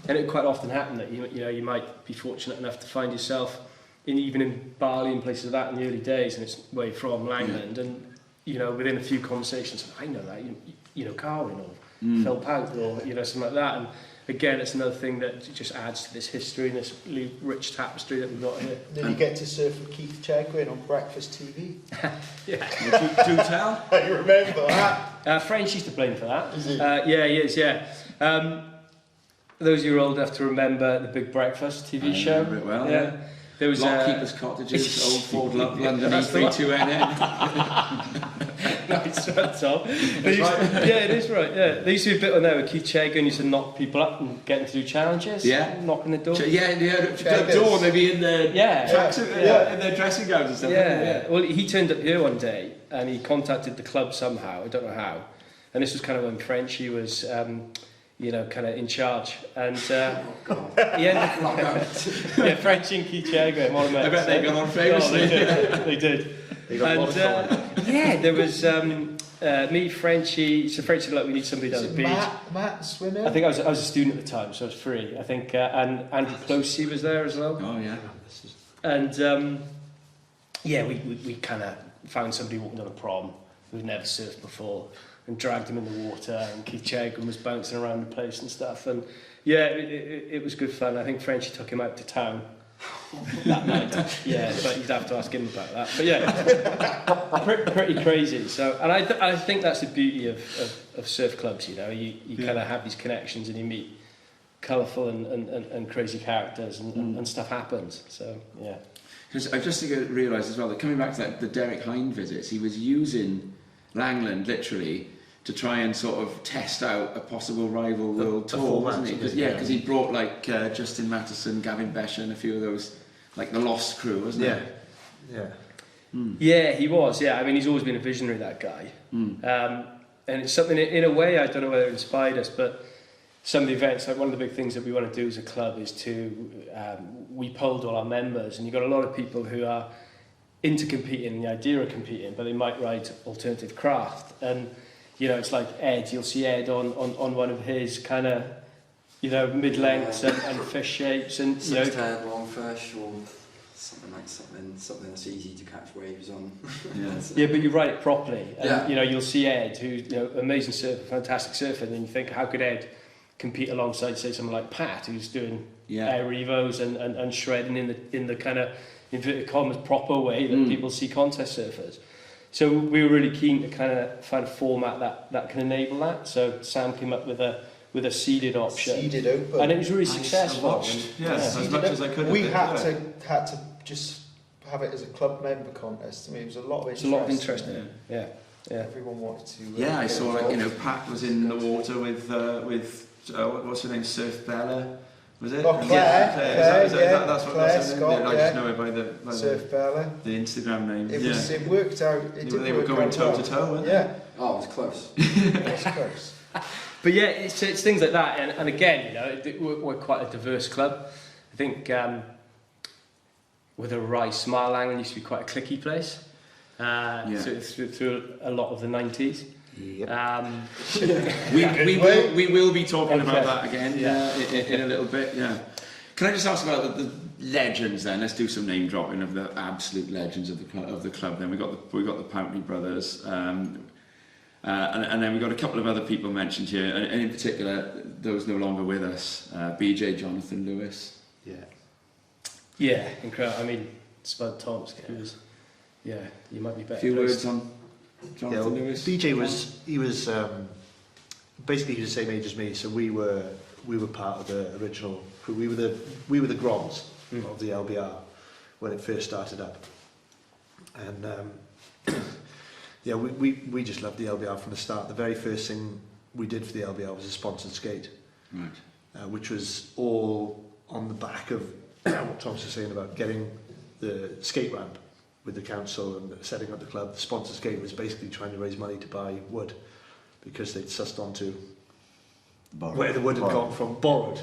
And it quite often happened that you might be fortunate enough to find yourself even in Bali and places like that in the early days, and it's way from Langland, and you know, within a few conversations, I know that, you know, Carwyn or Phil Pout or you know, something like that. And again, it's another thing that just adds to this history and this really rich tapestry that we've got here. Then you get to surf with Keith Chegwin on Breakfast TV. Yeah. Do tell. You remember that? French used to blame for that. Is he? Yeah, he is. Yeah. Those of you who are old enough to remember the Big Breakfast TV show. Remember it well. Yeah. There was Lockkeepers' Cottages, Old Ford London E32NN. Nice one, Tom. Yeah, it is right. Yeah, there used to be a bit on there with Keith Chegwin used to knock people up and get them to do challenges. Yeah, knocking the door. The door, maybe in their tracksuit, in their dressing gowns and stuff. Yeah. Well, he turned up here one day and he contacted the club somehow. I don't know how. And this was kind of when Frenchy was. You know, kind of in charge, and he ended up, French and Keith Chegwin, what a mess. I bet they got on famously. They did. Yeah, there was me, Frenchie. So Frenchie like, we need somebody down the beach. Matt Swinner. I think I was a student at the time, so I was free. I think, and Andrew Closey was there as well. Oh yeah. And we kind of found somebody walking down a prom who'd never surfed before, and dragged him in the water, and Keith Chegwin was bouncing around the place and stuff, and yeah, it was good fun. I think Frenchie took him out to town that night. Yeah, but you'd have to ask him about that. But yeah, pretty crazy. So, and I think that's the beauty of surf clubs. You know, you kind of have these connections, and you meet colourful and crazy characters, and stuff happens. So yeah. Because I just realised as well that coming back to the Derek Hynd visits, he was using Langland literally to try and sort of test out a possible rival world tour, wasn't he? Because he brought like Justin Matteson, Gavin Besh, and a few of those, like the Lost crew, wasn't he? Yeah, he was. Yeah, I mean, he's always been a visionary, that guy. And it's something, in a way, I don't know whether it inspired us, but some of the events, like one of the big things that we want to do as a club is to, we polled all our members, and you've got a lot of people who are into competing, the idea of competing, but they might ride alternative craft. And, you know, it's like Ed, you'll see Ed on one of his kind of, you know, mid-lengths and fish shapes, and, you know, six-tailed longfish, or something that's easy to catch waves on. Yeah, but you ride it properly. And, yeah. you know, you'll see Ed, who's, you know, amazing surfer, fantastic surfer, and then you think, how could Ed compete alongside, say, someone like Pat, who's doing air revos and shredding in the kind of, inverted commas, proper way that people see contest surfers. So we were really keen to kind of find a format that can enable that. So Sam came up with a seeded option. Seeded open. And it was really successful. As much as I could. We had to just have it as a club member contest. I mean, it was a lot of interest. It's a lot of interest in it. Yeah. Everyone wanted to. I saw, like, you know, Pat was in the water with what's her name, Surf Bella. Was it? Oh, Claire, that's what Claire that's Scott, I just know it by the Surf Bella. The Instagram name. It worked out. They were going toe to toe, weren't they? Yeah. Oh, it was close. It was close. But yeah, it's things like that, and again, you know, we're quite a diverse club. I think with a Rice, Langland used to be quite a cliquey place. Through a lot of the 90s. Yep. We will be talking about that again in a little bit. Yeah. Can I just ask about the legends then? Let's do some name dropping of the absolute legends of the club. Then we got the Pountney brothers, and then we got a couple of other people mentioned here, and in particular those no longer with us. BJ Jonathan Lewis. Yeah, incredible. I mean, Spud Tomsk, who was, you might be better. A few words on Jonathan Lewis. BJ was basically he was the same age as me, so we were part of the original crew. We were the Groms of the LBR when it first started up, and we just loved the LBR from the start. The very first thing we did for the LBR was a sponsored skate, right, which was all on the back of what Tom's was saying about getting the skate ramp with the council and setting up the club. The sponsor skate was basically trying to raise money to buy wood, because they'd sussed on to where the wood had gone from, borrowed.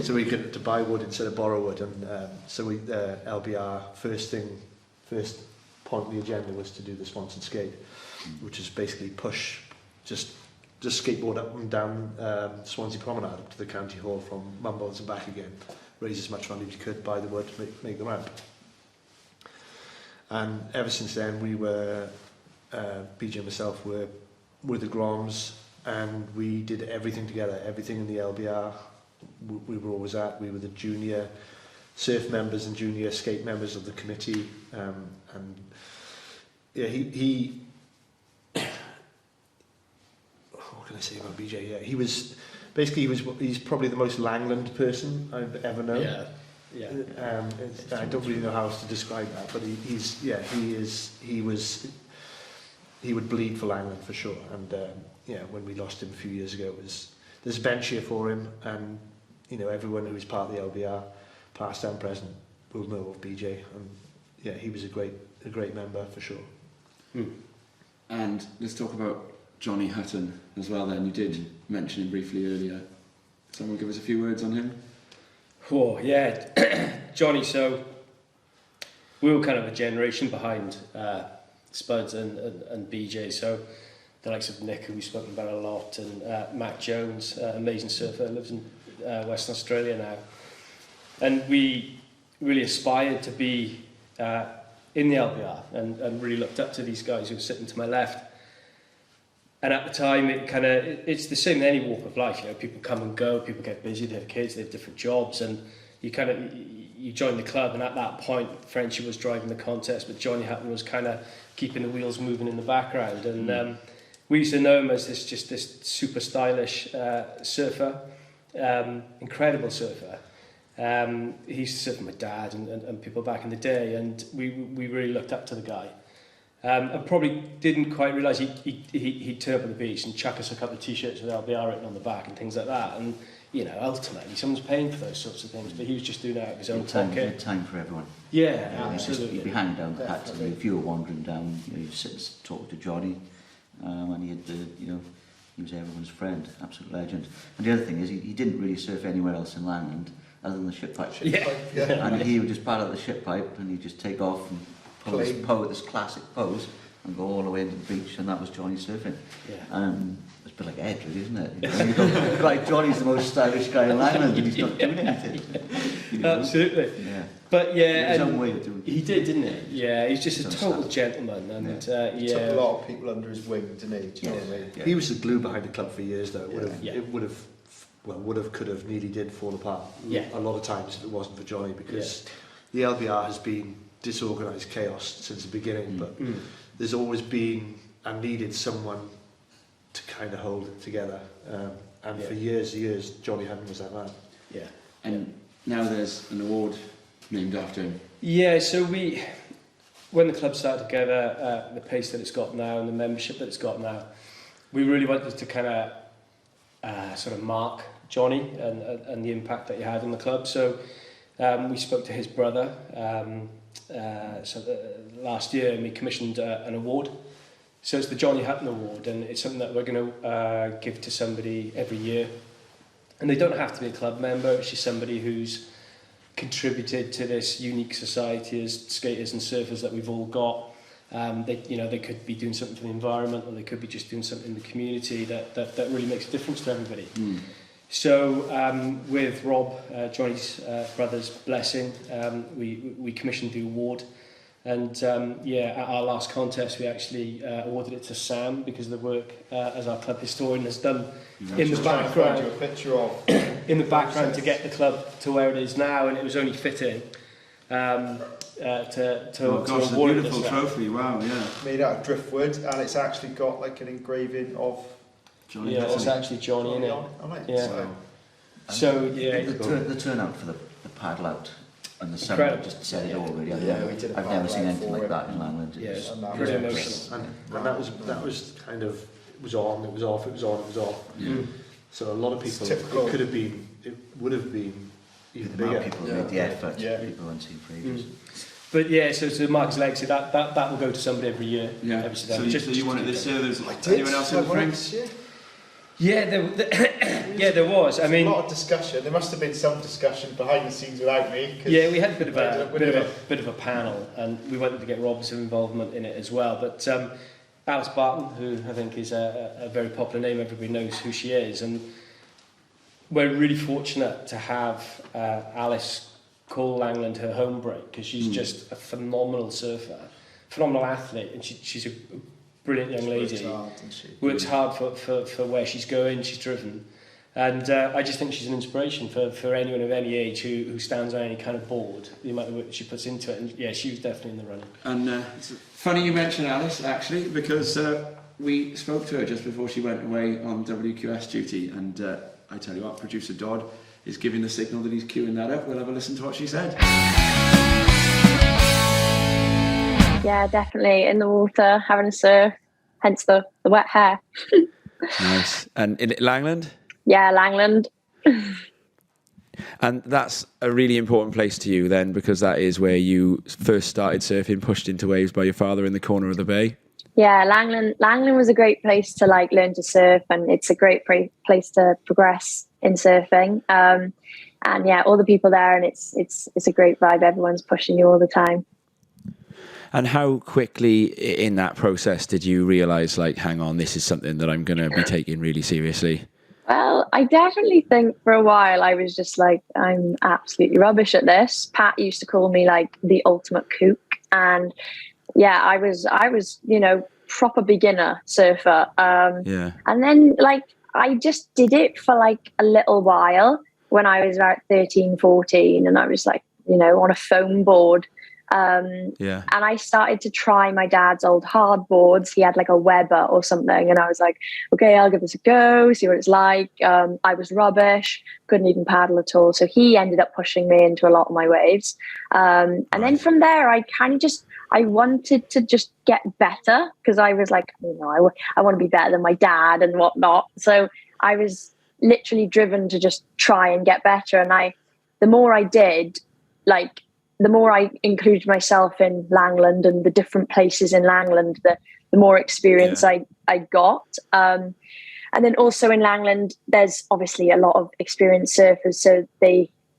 So we could to buy wood instead of borrow wood, and so we LBR first point on the agenda was to do the sponsored skate, which is basically just skateboard up and down Swansea Promenade up to the county hall from Mumbles and back again, raise as much money as you could, buy the wood, make the ramp. And ever since then, we were, BJ and myself were the Groms, and we did everything together, everything in the LBR. We were always at. We were the junior surf members and junior skate members of the committee. And yeah, he what can I say about BJ? Yeah, he's probably the most Langland person I've ever known. Yeah. I don't really know how else to describe that, but he would bleed for Langland for sure. And when we lost him a few years ago, there's a bench here for him, and you know, everyone who was part of the LBR, past and present, will know of BJ. And yeah, he was a great member for sure. And let's talk about Johnny Hutton as well. Then you did mention him briefly earlier. Someone give us a few words on him. Oh, yeah. Johnny, so we were kind of a generation behind Spuds and BJ, so the likes of Nick, who we've spoken about a lot, and Matt Jones, amazing surfer, lives in Western Australia now. And we really aspired to be in the LBR and really looked up to these guys who were sitting to my left. And at the time, it's the same in any walk of life. You know, people come and go, people get busy, they have kids, they have different jobs, and you join the club. And at that point, Frenchie was driving the contest, but Johnny Hutton was kind of keeping the wheels moving in the background. And we used to know him as this super stylish surfer, incredible surfer. He used to surf with my dad and people back in the day, and we really looked up to the guy. I probably didn't quite realise he'd turn up on the beach and chuck us a couple of t-shirts with LBR written on the back and things like that. And, you know, ultimately, someone's paying for those sorts of things, but he was just doing it out of his own pocket. Good time for everyone. Yeah, absolutely. You'd be hanging down the Hutton, if you were wandering down, you'd sit and talk to Johnny, and he had the he was everyone's friend, absolute legend. And the other thing is, he didn't really surf anywhere else in Langland other than the ship pipe. And he would just paddle out the ship pipe and he'd just take off and pull this classic pose and go all the way into the beach, and that was Johnny surfing. It's a bit like Ed, really, isn't it? You go, right, Johnny's the most stylish guy in Langland, and he's not doing anything. Absolutely. Yeah. But yeah, his own way of doing it. He did, didn't he? Yeah, he's just a total gentleman, and He took a lot of people under his wing, didn't he? Do you know what I mean? He was the glue behind the club for years, though. It could have, nearly did fall apart. A lot of times if it wasn't for Johnny, because the LBR has been disorganised chaos since the beginning, but there's always been and needed someone to kind of hold it together. And for years, Johnny Hynd was that man. Yeah. And now there's an award named after him. Yeah, so when the club started together, the pace that it's got now and the membership that it's got now, we really wanted to kind of sort of mark Johnny and the impact that he had on the club. So we spoke to his brother last year, and we commissioned an award. So it's the Johnny Hutton Award, and it's something that we're going to give to somebody every year. And they don't have to be a club member, it's just somebody who's contributed to this unique society as skaters and surfers that we've all got. They could be doing something for the environment, or they could be just doing something in the community that really makes a difference to everybody. So with Rob, Johnny's brother's blessing, we commissioned the award. And at our last contest, we actually awarded it to Sam because of the work as our club historian has done in the background. A picture of in the background to get the club to where it is now, and it was only fitting to a award beautiful trophy. Wow, yeah. Made out of driftwood, and it's actually got like an engraving of Johnny. Yeah, it's actually Johnny in it. Yeah. So the turnout for the paddle out in the summer Incredible. just said it all really. We did a I've never seen paddle out anything for like him. that in Langland. Yeah, it's And that pretty was emotional. And that was kind of, it was on, it was off, it was on, it was off. So a lot of people, typical. it would have been even The amount bigger. of people made the effort, Yeah. people haven't seen for ages. But yeah, so to Mark's legacy, that will go to somebody every year. Yeah. Every So September. you wanted this year? There's I did. anyone else in the frame? Yeah, there was. I mean, a lot of discussion. There must have been some discussion behind the scenes without me. 'Cause yeah, we had a bit of ended up with bit of a panel, and we wanted to get Rob's involvement in it as well. But Alice Barton, who I think is a very popular name, everybody knows who she is, and we're really fortunate to have Alice call Langland her home break, because she's just a phenomenal surfer, phenomenal athlete, and she's a brilliant young lady. Works hard for where she's going. She's driven, and I just think she's an inspiration for anyone of any age who stands on any kind of board. The amount of work that she puts into it, and yeah, she was definitely in the running. And it's funny you mention Alice, actually, because we spoke to her just before she went away on WQS duty, and I tell you what, producer Dodd is giving the signal that he's queuing that up. We'll have a listen to what she said. Yeah, definitely in the water, having a surf, hence the wet hair. Nice. And in Langland? Yeah, Langland. And that's a really important place to you then, because that is where you first started surfing, pushed into waves by your father in the corner of the bay. Yeah, Langland was a great place to learn to surf, and it's a great place to progress in surfing. And yeah, all the people there, and it's a great vibe. Everyone's pushing you all the time. And how quickly in that process did you realise, hang on, this is something that I'm going to be taking really seriously? Well, I definitely think for a while I was just I'm absolutely rubbish at this. Pat used to call me the ultimate kook, and yeah, I was proper beginner surfer. Yeah. And then I just did it for a little while when I was about 13, 14, and I was on a foam board. And I started to try my dad's old hardboards. He had a Weber or something, and I was like, okay, I'll give this a go, see what it's like. I was rubbish, couldn't even paddle at all. So he ended up pushing me into a lot of my waves. And then from there, I kind of I wanted to just get better, because I was I want to be better than my dad and whatnot. So I was literally driven to just try and get better. And the more I did, the more I included myself in Langland and the different places in Langland, the more experience I got. And And then also in Langland, there's obviously a lot of experienced surfers. So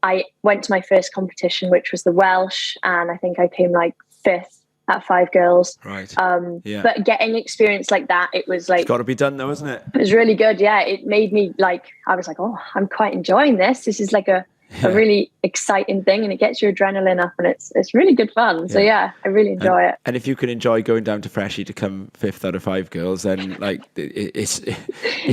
I went to my first competition, which was the Welsh, and I think I came like 5th at 5 girls. Right. But getting experience like that, it was like... It's got to be done though, isn't it? It was really good, yeah. It made me like... I was like, oh, I'm quite enjoying this. This is like a really exciting thing, and it gets your adrenaline up, and it's really good fun. So yeah, I really enjoy it. And if you can enjoy going down to Freshie to come 5th out of 5 girls, then like it's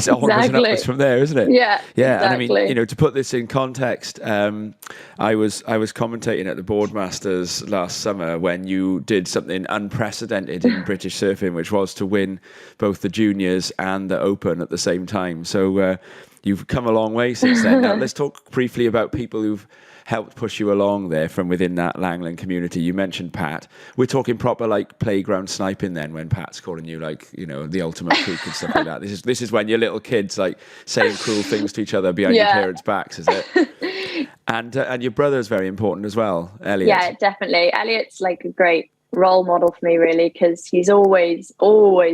onwards and upwards from there, isn't it? Yeah. Exactly. And I mean, you know, to put this in context, I was commentating at the Boardmasters last summer when you did something unprecedented in British surfing, which was to win both the juniors and the Open at the same time. So you've come a long way since then. Now, let's talk briefly about people who've helped push you along there from within that Langland community. You mentioned Pat. We're talking proper like playground sniping then, when Pat's calling you like, you know, the ultimate kook and stuff like that. This is when your little kids like saying cruel things to each other behind your parents' backs, is it? And your brother is very important as well, Elliot. Yeah, definitely. Elliot's like a great role model for me, really, because he's always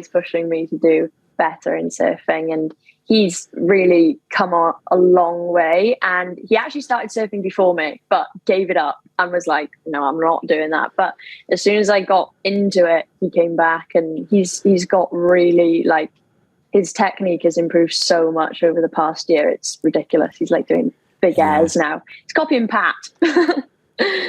pushing me to do better in surfing, and he's really come a long way. And he actually started surfing before me, but gave it up and was like, no, I'm not doing that. But as soon as I got into it, he came back, and he's got really, like, his technique has improved so much over the past year. It's ridiculous. He's like doing big airs now. He's copying Pat.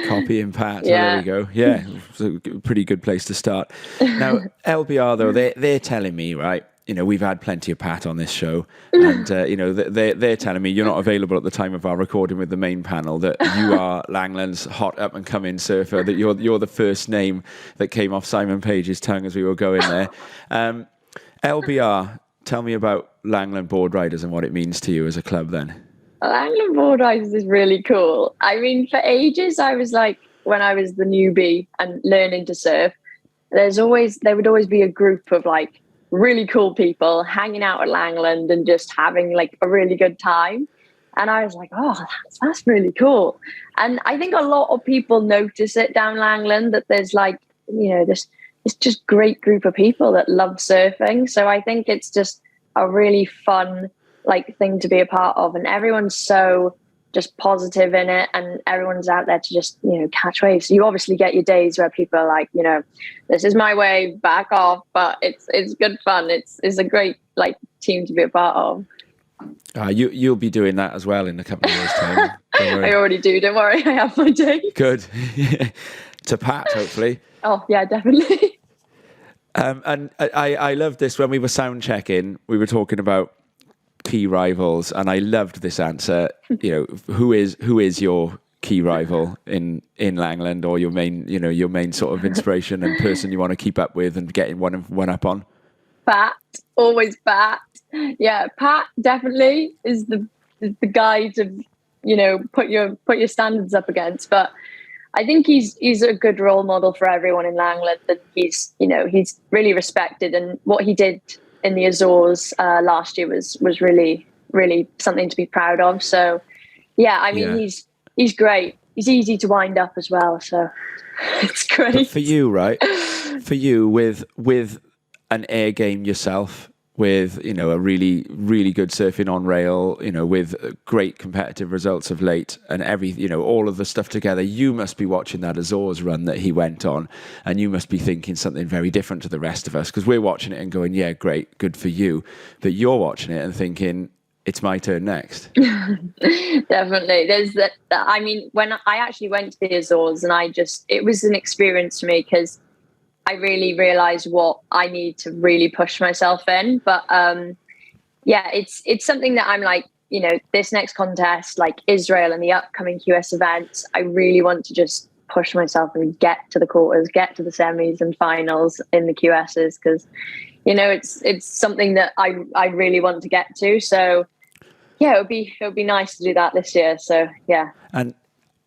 Copying Pat. Yeah. There we go. Yeah, it's a pretty good place to start. Now, LBR, though, they're telling me, right, you know, we've had plenty of Pat on this show, and you know, they're telling me you're not available at the time of our recording with the main panel, that you are Langland's hot up and coming surfer, that you're the first name that came off Simon Page's tongue as we were going there. LBR, tell me about Langland Board Riders and what it means to you as a club then. Langland Board Riders is really cool. I mean, for ages, I was like, when I was the newbie and learning to surf, there would always be a group of like really cool people hanging out at Langland and just having like a really good time. And I was like, oh, that's really cool. And I think a lot of people notice it down Langland, that there's like, you know, this just great group of people that love surfing. So I think it's just a really fun like thing to be a part of, and everyone's so just positive in it, and everyone's out there to just, you know, catch waves. You obviously get your days where people are like, you know, this is my wave, back off, but it's good fun. It's a great like team to be a part of. You'll be doing that as well in a couple of years' time. I already do, don't worry, I have my day. Good. To Pat, hopefully. Oh yeah, definitely. And I loved this when we were sound checking. We were talking about key rivals, and I loved this answer. You know, who is your key rival in Langland, or your main sort of inspiration and person you want to keep up with and getting one up on? Pat, always Pat. Yeah, Pat definitely is the guy to, you know, put your standards up against. But I think he's a good role model for everyone in Langland. That he's really respected, and what he did in the Azores last year was really, really something to be proud of. So yeah, I mean, he's great. He's easy to wind up as well, so it's great. But for you, right? For you, with an air game yourself, with, you know, a really, really good surfing on rail, you know, with great competitive results of late, and all of the stuff together, you must be watching that Azores run that he went on, and you must be thinking something very different to the rest of us, because we're watching it and going, yeah, great, good for you. But you're watching it and thinking, it's my turn next. Definitely. There's that. I mean, when I actually went to the Azores, and it was an experience for me, because I really realized what I need to really push myself in. But yeah, it's something that I'm like, you know, this next contest, like Israel and the upcoming QS events, I really want to just push myself and get to the quarters, get to the semis and finals in the QSs, because, you know, it's something that I really want to get to. So yeah, it would be nice to do that this year. So yeah. And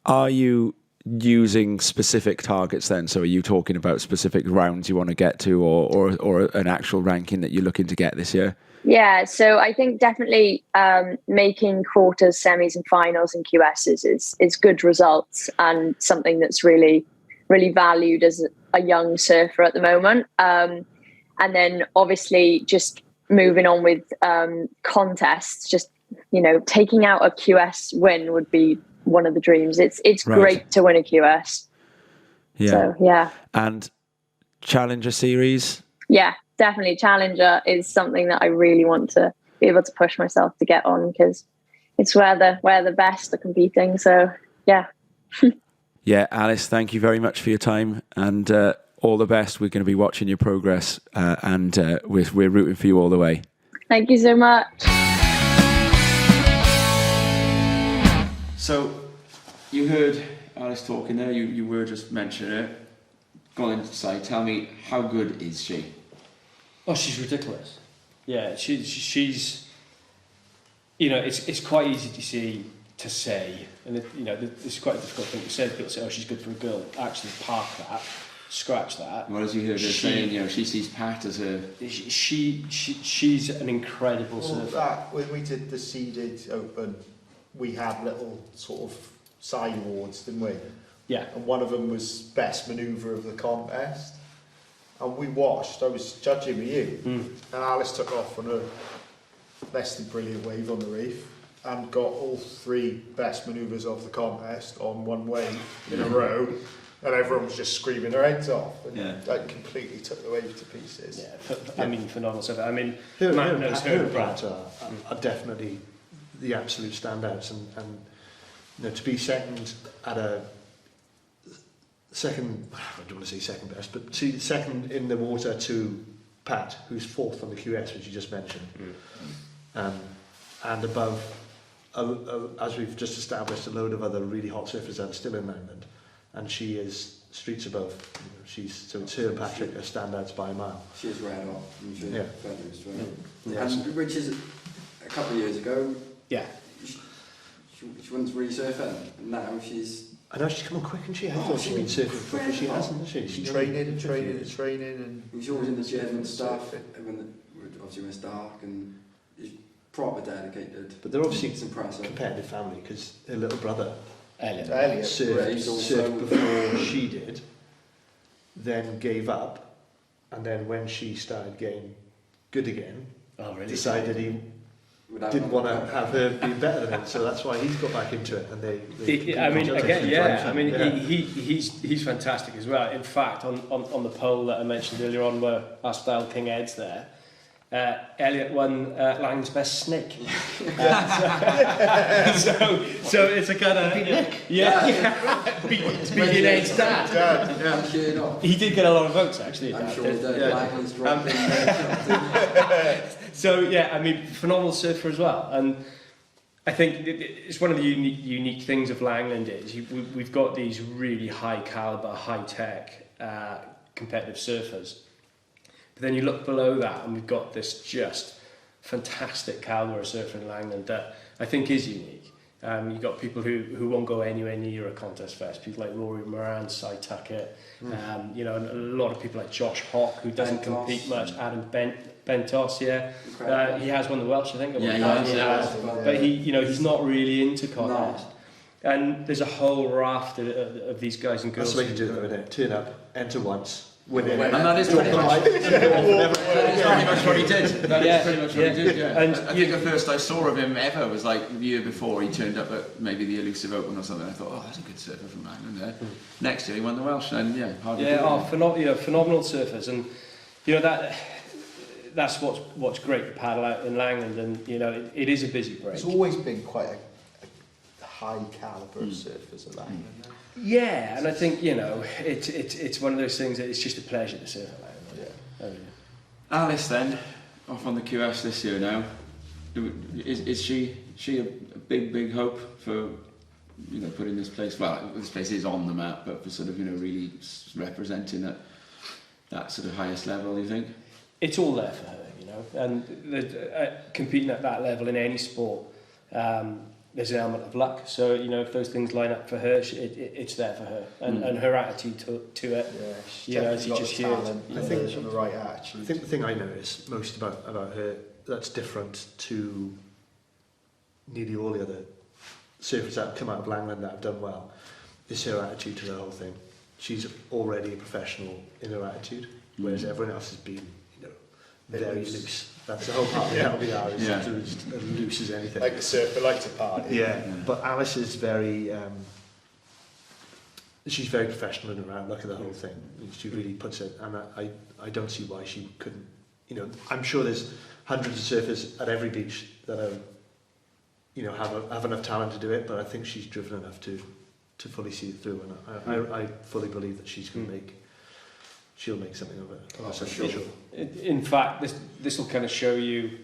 are you using specific targets then? So are you talking about specific rounds you want to get to, or an actual ranking that you're looking to get this year? Yeah, so I think definitely making quarters, semis and finals in QSs is good results, and something that's really, really valued as a young surfer at the moment. And then obviously just moving on with contests, just, you know, taking out a QS win would be one of the dreams. It's great to win a QS. Yeah. So, yeah. And Challenger series? Yeah, definitely. Challenger is something that I really want to be able to push myself to get on, because it's where the best are competing. So, yeah. Yeah, Alice, thank you very much for your time, and all the best. We're going to be watching your progress, and we're rooting for you all the way. Thank you so much. So, you heard Alice talking there. You were just mentioning it. Go inside. Tell me, how good is she? Oh, she's ridiculous. Yeah, she's. You know, it's quite easy to say, and it's quite a difficult thing to say. People say, "Oh, she's good for a girl." Actually, park that, scratch that. Well, as you heard her saying, you know, she sees Pat as a. She's an incredible surfer. When we did the seeded open, we had little sort of side awards, didn't we? Yeah. And one of them was best manoeuvre of the contest. And we watched, I was judging with you, and Alice took off on a less than brilliant wave on the reef and got all 3 best manoeuvres of the contest on one wave in a row, and everyone was just screaming their heads off, and that completely took the wave to pieces. I mean, phenomenal stuff. I mean, her her Brad are definitely the absolute standouts, and you know, to be second at a second, I don't want to say second best, but second in the water to Pat, who's 4th on the QS, which you just mentioned, and above, as we've just established, a load of other really hot surfers that are still in Langland, and she is streets above. You know, so it's her and Patrick are standouts by a mile. She is red hot. Yeah. And which is a couple of years ago. Yeah. She wasn't really surfing, and now she's. I know she's come on quick, and she. I thought she'd been surfing quick, but she hasn't, has she? She's training, and she's always in the gym and stuff. Obviously when it's dark, and she's proper dedicated. But they're obviously it's impressive. Competitive family, because her little brother Elliot surfed before she did, then gave up, and then when she started getting good again, decided he didn't want to have her be better than him, so that's why he's got back into it. And he's fantastic as well. In fact, on the poll that I mentioned earlier on, where our style King Ed's there, Elliot won Lang's best snake. So it's a kind of being Ed's dad. He did get a lot of votes actually. I'm sure he did. Langland's dropping. So yeah, I mean, phenomenal surfer as well, and I think it's one of the unique things of Langland is we've got these really high caliber, high tech competitive surfers. But then you look below that, and we've got this just fantastic caliber of surfer in Langland that I think is unique. You've got people who won't go anywhere near a contest fest. People like Rory Moran, Cy Tuckett, you know, and a lot of people like Josh Hawk, who doesn't compete much. Adam Bentos, he has won the Welsh, I think. He has. But he's not really into contest. No. And there's a whole raft of these guys and girls. That's the way you do it, isn't it? Turn up, enter once. And that is pretty much what he did. That is pretty much what he did, yeah. And I think the first I saw of him ever was like the year before. He turned up at maybe the Elusive Open or something. I thought, oh, that's a good surfer from Langland there. Next year he won the Welsh, and phenomenal surfers. And you know that's what's great to paddle out in Langland, and you know it is a busy break. It's always been quite a high calibre of surfers at Langland. Yeah, and I think it's one of those things that it's just a pleasure to surf at Langland. Alice, then off on the QS this year now. Is she a big hope for putting this place? Well, this place is on the map, but for sort of really representing that sort of highest level. Do you think? It's all there for her, and competing at that level in any sport. There's an element of luck, so if those things line up for her, it's there for her, and her attitude to it. Yeah, as you just heard, I think the right attitude. I think the thing I notice most about her that's different to nearly all the other surfers that have come out of Langland that have done well is her attitude to the whole thing. She's already a professional in her attitude, whereas everyone else has been very loose. That's the whole part of the LBR, is as loose as anything. Like the surfer likes to party. Yeah, but Alice is very... she's very professional in her outlook of the whole thing. She really puts it, and I don't see why she couldn't. You know, I'm sure there's hundreds of surfers at every beach that are, you know, have enough talent to do it, but I think she's driven enough to fully see it through, and I fully believe that she's going to she'll make something of it. Oh, for sure. In fact, this will kind of show you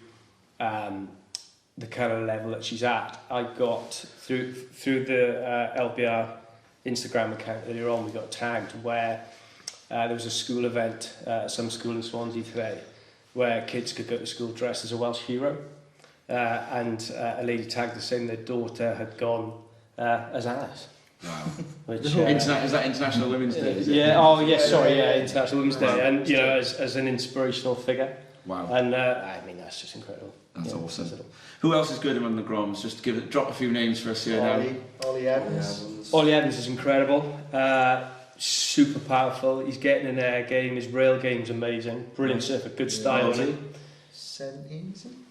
the kind of level that she's at. I got through the LBR Instagram account earlier on, we got tagged where there was a school event, some school in Swansea today, where kids could go to school dressed as a Welsh hero, and a lady tagged us saying their daughter had gone as Alice. Wow. Which, is that International Women's Day? Is it? Yeah. Oh, yes. Sorry. Yeah, International Women's Day, and you know, as an inspirational figure. Wow. And I mean, that's just incredible. That's awesome. Who else is good among the Groms? Just drop a few names for us here now. Ollie Evans. Ollie Evans is incredible. Super powerful. He's getting an air game. His rail game's amazing. Brilliant surfer. Good style.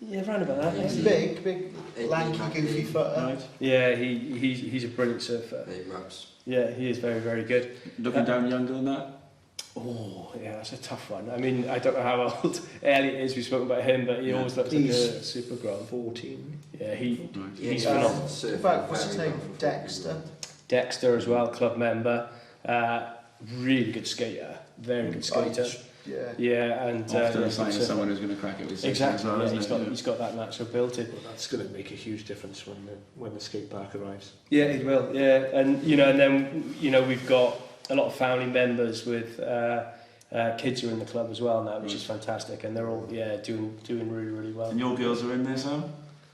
Yeah, round about that. He's big, lanky, goofy footer. Right. Yeah, he's a brilliant surfer. Yeah, he is very, very good. Looking down younger than that? Oh, yeah, that's a tough one. I mean, I don't know how old Elliot is. We've spoken about him, but he always looks like a super Grom. 14. Yeah, he's phenomenal. What's his name? Dexter. Dexter as well, club member. Really good skater. Very good skater. Yeah, and after a sign of someone who's going to crack it with exactly. Well, he's got that natural ability. Well, that's going to make a huge difference when the skate park arrives. Yeah, it will. Yeah, and then we've got a lot of family members with kids who are in the club as well now, which is fantastic, and they're all doing really, really well. And your girls are in there, Sam?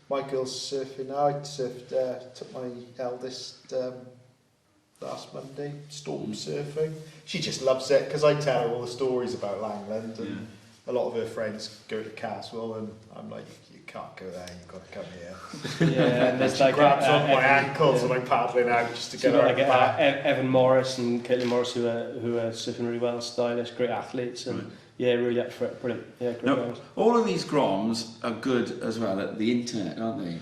My girl's surfing now. I surfed, took my eldest last Monday, storm surfing. She just loves it because I tell her all the stories about Langland, and a lot of her friends go to Caswell, and I'm like, you can't go there, you've got to come here. Yeah, and there's like grabs on my ankles and I'm paddling out just to get her back. Evan Morris and Caitlin Morris who are surfing really well, stylish, great athletes, and really up for it. Brilliant. Yeah, great guys. All of these Groms are good as well at the internet, aren't they?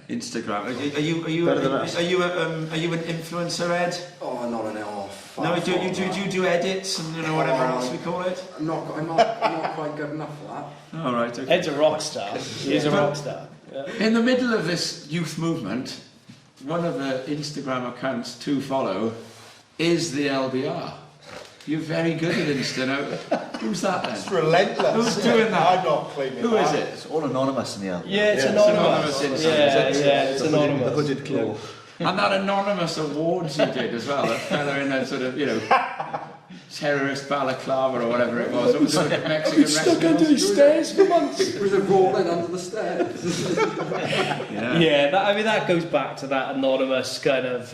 Instagram. Are you an influencer, Ed? Oh, not an off. No, do you do edits and whatever else we call it? I'm not quite good enough for that. All right. Okay. Ed's a rock star. He's a rock star. Yeah. In the middle of this youth movement, one of the Instagram accounts to follow is the LBR. You're very good at Insta now. Who's that then? It's relentless. Who's doing that? I'm not claiming Who is it? It's all anonymous in the LBR. Yeah, it's anonymous. It's anonymous. The hooded claw. And that anonymous awards you did as well, that fella in that sort of, terrorist balaclava or whatever it was. It was a Mexican restaurant. Stuck under the stairs for months. It was a rolling under the stairs. That goes back to that anonymous kind of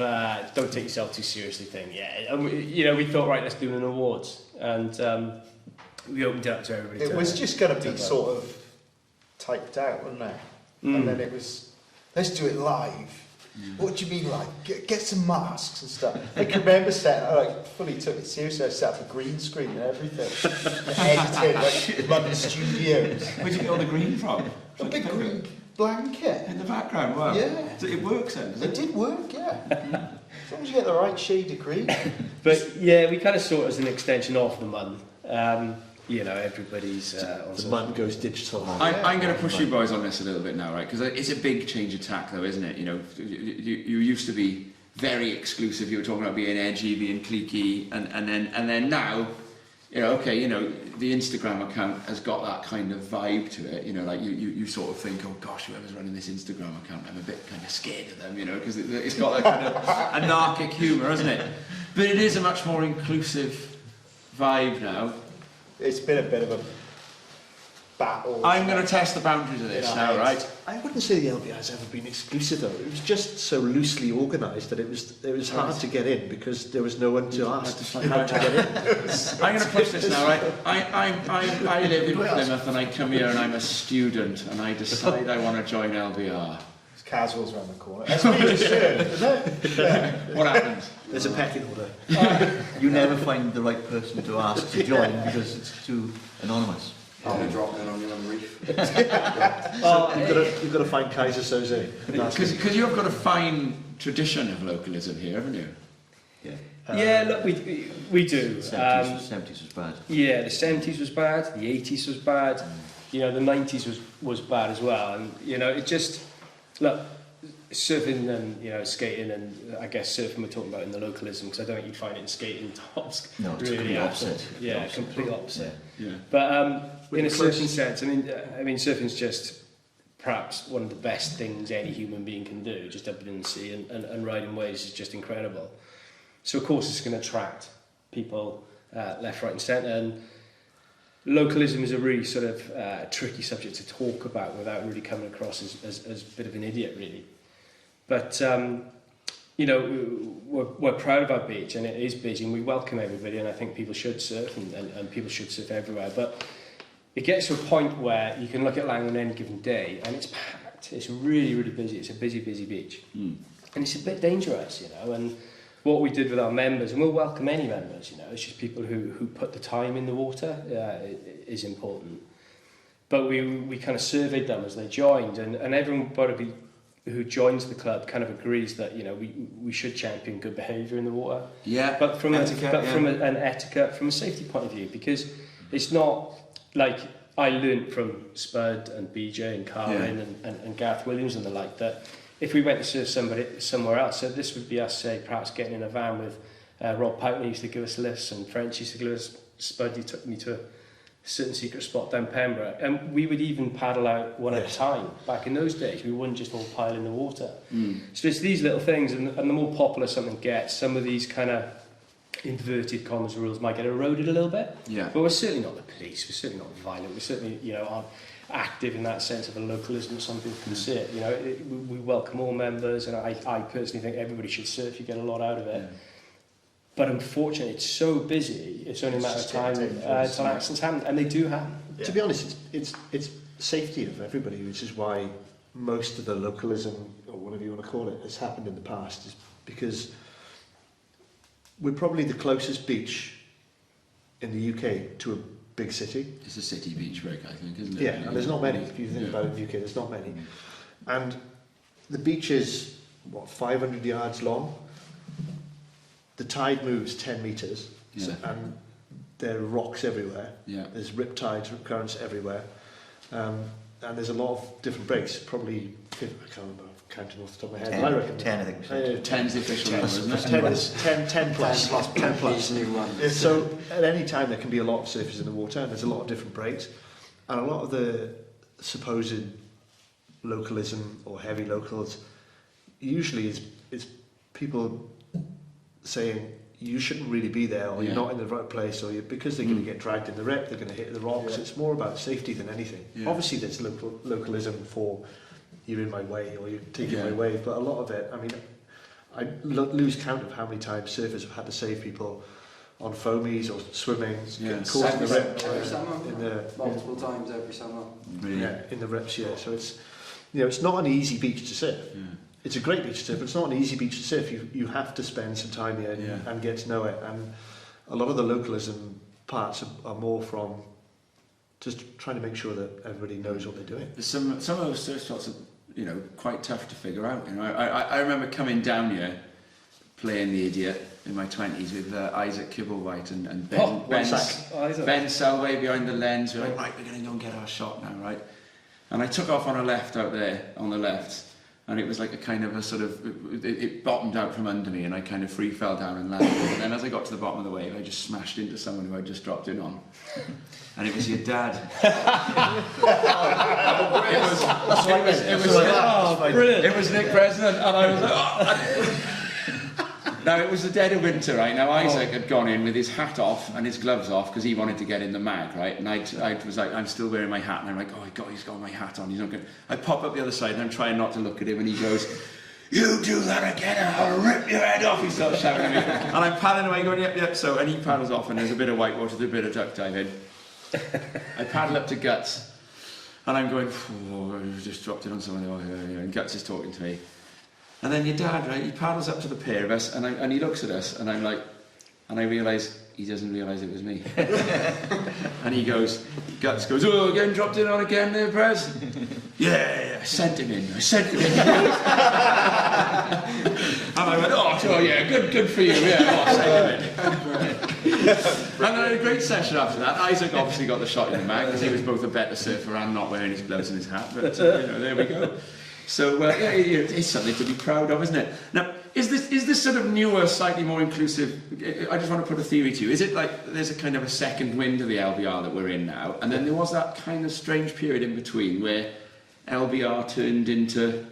don't take yourself too seriously thing. Yeah, and we thought, right, let's do an awards, and we opened it up to everybody. It was just going to be sort of typed out, wasn't it? And then it was, let's do it live. What do you mean, like, get some masks and stuff? I can remember I fully took it seriously. I set up a green screen and everything. Edited, London studios. Where'd you get all the green from? A big green blanket. In the background, wow. Yeah. So it works then, does it? It did work, yeah. As long as you get the right shade of green. But yeah, we kind of saw it as an extension of the mun. Everybody's the mun goes digital. I'm going to push you boys on this a little bit now, right? Because it's a big change of tack, though, isn't it? You used to be very exclusive. You were talking about being edgy, being cliquey, and then now, the Instagram account has got that kind of vibe to it. You sort of think, oh gosh, whoever's running this Instagram account, I'm a bit kind of scared of them, because it's got that kind of anarchic humour, hasn't it? But it is a much more inclusive vibe now. It's been a bit of a battle. I'm going to test the boundaries of this now, right? I wouldn't say the LBR has ever been exclusive, though. It was just so loosely organised that it was hard to get in because there was no one to ask how to get in. I'm going to push this now, right? I live in Plymouth and I come here and I'm a student and I decide I want to join LBR. Caswell's around the corner. That's what you just said, isn't it? Yeah. What happens? There's a pecking order. You never find the right person to ask to join because it's too anonymous. I'll be dropping it on you on the reef. You've got to find Kaiser Soze. Because you've got a fine tradition of localism here, haven't you? Yeah, look, we do. 70s was bad. Yeah, the 70s was bad, the 80s was bad, you know, the 90s was bad as well. And, you know, it just, look, surfing and, you know, skating and I guess surfing we're talking about in the localism, because I don't think you'd find it in skating in Tomsk. No, it's really complete opposite. Yeah, complete opposite. Yeah. But in a certain sense, I mean, surfing's just perhaps one of the best things any human being can do, just up in the sea and riding waves is just incredible. So of course it's going to attract people left, right and centre, and localism is a really sort of tricky subject to talk about without really coming across as a bit of an idiot really. But you know, we're proud of our beach and it is busy and we welcome everybody and I think people should surf and people should surf everywhere, but it gets to a point where you can look at Langland any given day and it's packed, it's really, really busy, it's a busy beach. And it's a bit dangerous, you know, and what we did with our members, and we'll welcome any members, you know, it's just people who put the time in the water is important. But we kind of surveyed them as they joined, and everybody who joins the club kind of agrees that, you know, we should champion good behaviour in the water. Yeah, but from etiquette, from an etiquette, from a safety point of view, because it's not like I learned from Spud and BJ and Carlin and Gareth Williams and the like that if we went to serve somebody somewhere else, so this would be us, say, perhaps getting in a van with Rob Poughton, who used to give us lifts, and French used to give us, Spud, he took me to a certain secret spot down Pembroke, and we would even paddle out one at a time. Back in those days, we wouldn't just all pile in the water. So it's these little things, and the more popular something gets, some of these kind of inverted commas rules might get eroded a little bit. Yeah. But we're certainly not the police, we're certainly not violent, we're certainly, you know, aren't active in that sense of a localism, some people can see it. You know, we welcome all members, and I personally think everybody should surf. You get a lot out of it. But unfortunately, it's so busy. It's only a matter of time until accidents happen, and they do happen. Yeah. To be honest, it's safety of everybody, which is why most of the localism, or whatever you want to call it, has happened in the past. Is because we're probably the closest beach in the UK to a big city. It's a city beach break, I think, isn't it? Yeah, and there's not many. If you think about it in the UK, there's not many. And the beach is, 500 yards long. The tide moves 10 metres, and there are rocks everywhere. Yeah. There's rip tides, rip currents everywhere. And there's a lot of different breaks, probably, I can't remember, counting off the top of my head. 10, I reckon 10, I think. 10's the official number, isn't it? 10 plus. 10 plus. New one. So at any time there can be a lot of surfers in the water, and there's a lot of different breaks. And a lot of the supposed localism or heavy locals usually is people saying you shouldn't really be there, or you're not in the right place, or because they're going to get dragged in the rip, they're going to hit the rocks. It's more about safety than anything. Obviously there's localism for you're in my way or you're taking my wave, but a lot of it, I mean, I lose count of how many times surfers have had to save people on foamies or swimming, caught in the rip every summer, multiple times every summer. Really? Yeah, in the rips, so it's, you know, it's not an easy beach to surf. It's a great beach to surf, but it's not an easy beach to surf. You have to spend some time here and get to know it. And a lot of the localism parts are more from just trying to make sure that everybody knows what they're doing. Some of those surf spots are, you know, quite tough to figure out. You know, I remember coming down here, playing the idiot in my 20s with Isaac Kibblewhite and Ben Selway behind the lens. We're like, right, we're going to go and get our shot now, right? And I took off on a left out there, on the left. And it was like a kind of a sort of, it bottomed out from under me and I kind of free fell down and landed. And then as I got to the bottom of the wave, I just smashed into someone who I just dropped in on. And it was your dad. It was Nick Bresnan, and I was like, oh. Now it was the dead of winter, right? Now Isaac had gone in with his hat off and his gloves off because he wanted to get in the mag, right? And I was like, I'm still wearing my hat, and I'm like, oh God, he's got my hat on. He's not good. I pop up the other side and I'm trying not to look at him, and he goes, "You do that again, and I'll rip your head off." He starts shouting at me, and I'm paddling away, going, "Yep." So, and he paddles off, and there's a bit of whitewater, there's a bit of duck diving. I paddle up to Guts, and I'm going, "Oh, I just dropped it on someone." And Guts is talking to me. And then your dad, right, he paddles up to the pair of us, and he looks at us, and I'm like, and I realise he doesn't realise it was me. And he goes, Guts goes, oh, getting dropped in on again there, Prez? Yeah, I sent him in. And I went, oh yeah, good for you, yeah, send him in. And then I had a great session after that. Isaac obviously got the shot in the mag because he was both a better surfer and not wearing his gloves and his hat, but there we go. So yeah, it's something to be proud of, isn't it? Now, is this sort of newer, slightly more inclusive? I just want to put a theory to you. Is it like there's a kind of a second wind of the LBR that we're in now, and then there was that kind of strange period in between where LBR turned into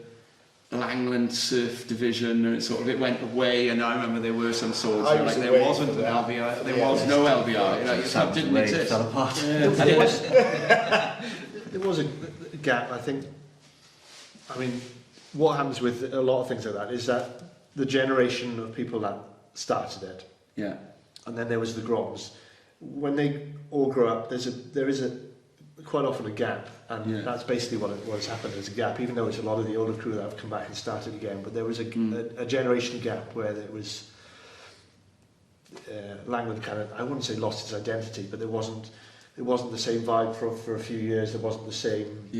Langland Surf Division, and it went away, and I remember there were some swords where like there wasn't an LBR, there was no LBR, it didn't exist. Fell apart. There was a gap, I think. I mean, what happens with a lot of things like that is that the generation of people that started it, and then there was the Groms. When they all grow up, there is quite often a gap, and that's basically what has happened. There's a gap, even though it's a lot of the older crew that have come back and started again. But there was a generation gap where there was Langland kind of, I wouldn't say lost its identity, but it wasn't the same vibe for a few years. There wasn't the same.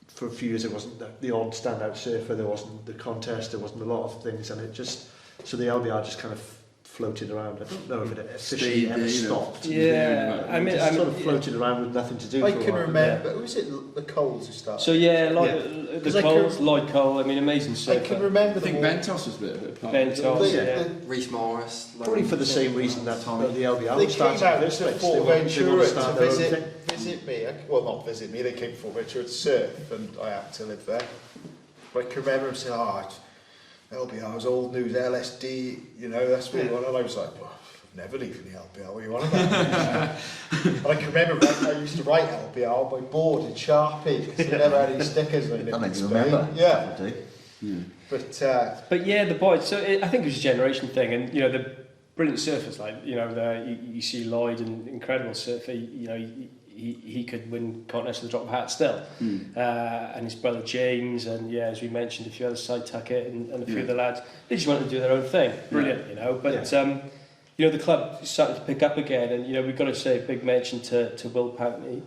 For a few years, it wasn't the odd standout surfer. There wasn't the contest. There wasn't a lot of things, and so the LBR just kind of floated around. I don't know if it officially ever stopped. Yeah, I mean, sort of floated around with nothing to do. I can remember. Was it the Coles who started? So the Coles, Lloyd Cole. I mean, amazing surfer. I can remember. I think Bentos was a bit of a part. Bentos, Reese Morris. Probably for the same reason that the LBR They came out this to place. Fort Ventura to visit visit me. Well, not visit me. They came to Fort Ventura to surf, and I happened to live there. But I can remember him saying, LBR was old news, LSD, that's what you want. And I was like, well, I'm never leaving the LBR, what you want about? And I can remember I used to write LBR by board in Sharpie, because they never had any stickers. And I you remember. Yeah. But yeah, the boys, so I think it was a generation thing, and the brilliant surfers, like, you see Lloyd, an incredible surfer, he could win contests with a drop of a hat still. And his brother James, and as we mentioned, a few other Side Tucket and a few of the lads, they just wanted to do their own thing. Brilliant, But the club started to pick up again, and we've got to say a big mention to Will Pountney,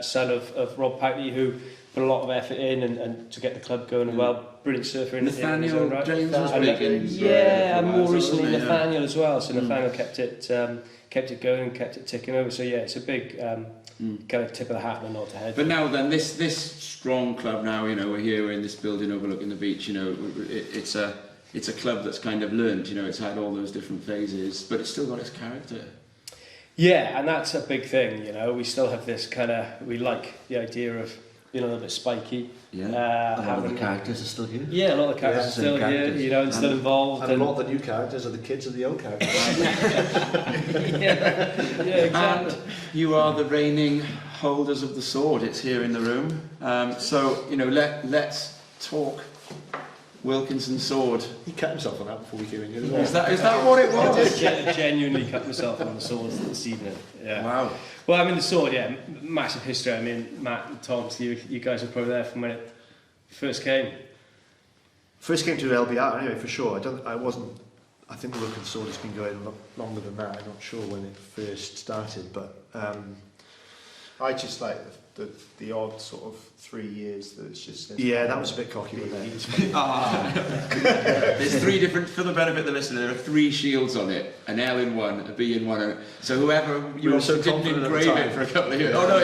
son of Rob Pountney, who put a lot of effort in and to get the club going as well. Brilliant surfer in his own right. James was and more recently Nathaniel as well. So Nathaniel kept it going and kept it ticking over. So it's a big kind of tip of the hat and a nod to head. But now then, this strong club now, we're here, we're in this building overlooking the beach, it's a club that's kind of learned, it's had all those different phases, but it's still got its character. Yeah, and that's a big thing, we still have this kind of, we like the idea of being a little bit spiky. A lot of the characters are still here. Yeah, a lot of the characters are still here, and still involved. And a lot of the new characters are the kids of the old characters. Exactly. And you are the reigning holders of the sword. It's here in the room. So, let's talk Wilkinson Sword. He cut himself on that before we came in here. Is that what it was? I genuinely cut myself on the sword this evening. Yeah. Wow. Well, I mean, the sword, massive history. I mean, Matt and Tomsk, you guys were probably there from when it first came. First came to LBR anyway, for sure. I think the Wilkinson Sword has been going longer than that. I'm not sure when it first started, but I just like the odd sort of 3 years that it's just... that was a bit cocky with it. There's three different, for the benefit of the listener, there are 3 shields on it, an L in one, a B in one, so whoever, you also didn't engrave it for a couple of years. Oh no,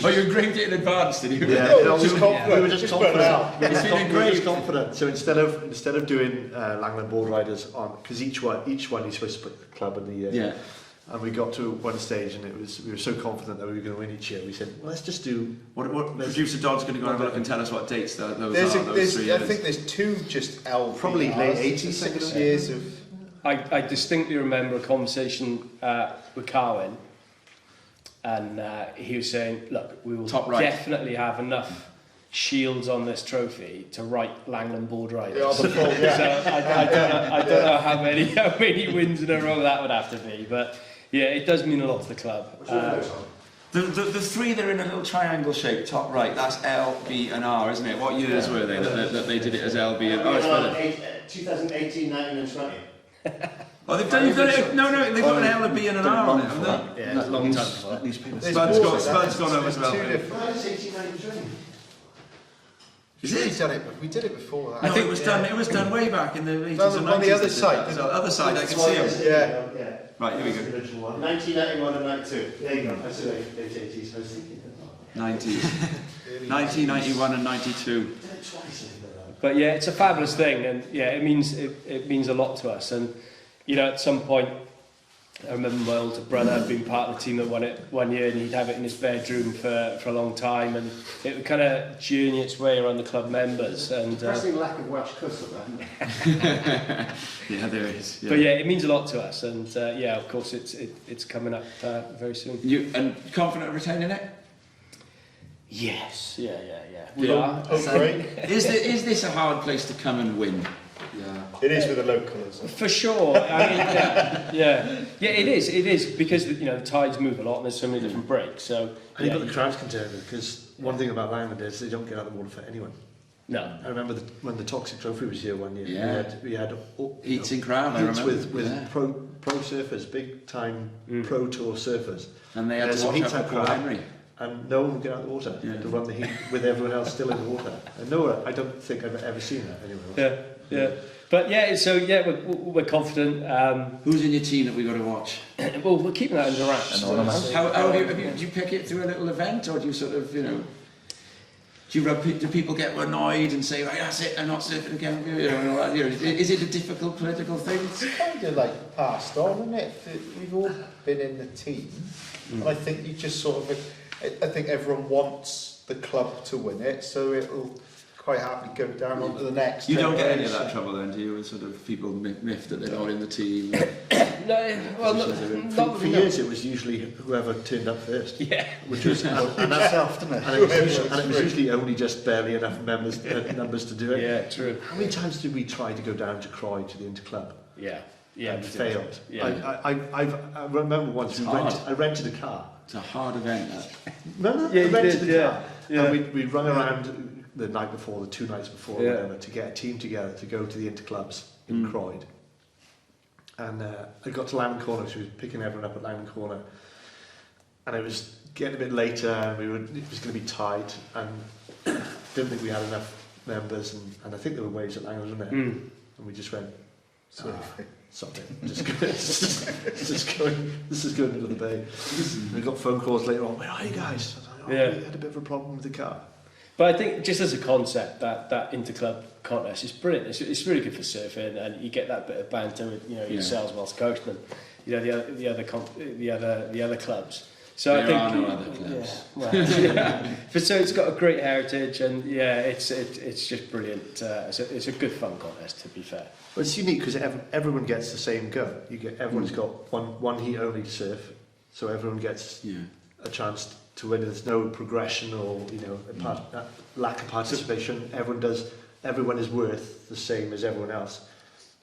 you engraved it in advance, did you? Yeah, we were just confident. It's been engraved. Confident. So instead of doing Langland Board Riders on, because each one you're supposed to put the club in the year. Yeah. And we got to one stage, and we were so confident that we were going to win each year. We said, well, let's just do. What producer Dodd's going to go and have a look and tell us what dates those are. Those 3 years. I think there's 2 just LBRs. Probably late 80s, 6 years of. I distinctly remember a conversation with Carwin, and he was saying, "Look, we will definitely have enough shields on this trophy to write Langland Board Riders." So I don't know how many wins in a row that would have to be, but. Yeah, it does mean a lot to the club. The 3 that are in a little triangle shape, top right, that's L, B and R, isn't it? What years were they that they did it as L, B and... 2018, 19 and 20. Oh, they've done it. No, they've got an L, a B, and an R on it, haven't they? Yeah, long time before. Spud's gone over as well. Is it? We did it before that. I think it was done way back in the 80s and 90s. On the other side. The other side, I can see them. Yeah. Right, here we go. 1991 and 92. There you go. That's the late 80s. I was thinking 90s. 1991 and 92. But yeah, it's a fabulous thing, and yeah, it means a lot to us. And you know, at some point, I remember my older brother being part of the team that won it one year, and he'd have it in his bedroom for a long time, and it would kind of journey its way around the club members. And especially lack of Welsh custom. Yeah, there is. Yeah. But yeah, it means a lot to us, and yeah, of course, it's coming up very soon. You and confident of retaining it? Yes, yeah. We are. Is this a hard place to come and win? Yeah. It is with the localism. For sure. I mean, yeah, it is because you know the tides move a lot and there's so many different breaks. So and you've got the crowds contender, because one thing about Langland is they don't get out of the water for anyone. No. I remember when the Toxic Trophy was here one year. We had heats in crowd. I remember with pro surfers, big time pro tour surfers, and they had to watch out for Henry. And no one would get out of the water to run the heat with everyone else still in the water. And no, I don't think I've ever seen that anywhere else. Yeah. But yeah, so yeah, we're confident. Who's in your team that we've got to watch? Well, we're keeping that under wraps. Do you pick it through a little event, or do you sort of, do people get annoyed and say, right, that's it, I'm not surfing again? Is it a difficult political thing? It's kind of like passed on, isn't it? We've all been in the team, and I think you just sort of. I think everyone wants the club to win it, so it'll quite happily go down onto the next. You don't get any of that trouble then, do you? With sort of people miffed that they're not in the team. No, well, not for years it was usually whoever turned up first. Yeah, which was and it was usually only just barely enough numbers to do it. Yeah, true. How many times did we try to go down to Croy to the Interclub? Yeah, and failed. Yeah. I remember once I rented a car. It's a hard event, that. Remember? I rented a car. Yeah. And we run around the night before, the 2 nights before, whatever, to get a team together to go to the Interclubs in Croyd. And I got to Langland Corner, so we were picking everyone up at Langland Corner. And it was getting a bit later, and it was going to be tight, and didn't think we had enough members, and I think there were waves at Langland, wasn't there? And we just went, something. This is going into the bay. We got phone calls later on. Where are you guys? We had a bit of a problem with the car. But I think just as a concept, that interclub contest is brilliant. It's really good for surfing, and you get that bit of banter with yourselves whilst coaching, the other clubs. So there I think are no other clubs. But so it's got a great heritage, and it's just brilliant. It's a good fun contest, to be fair. Well, it's unique because everyone gets the same go. Everyone's got one heat only to surf, so everyone gets a chance to win. There's no progression or lack of participation. Everyone is worth the same as everyone else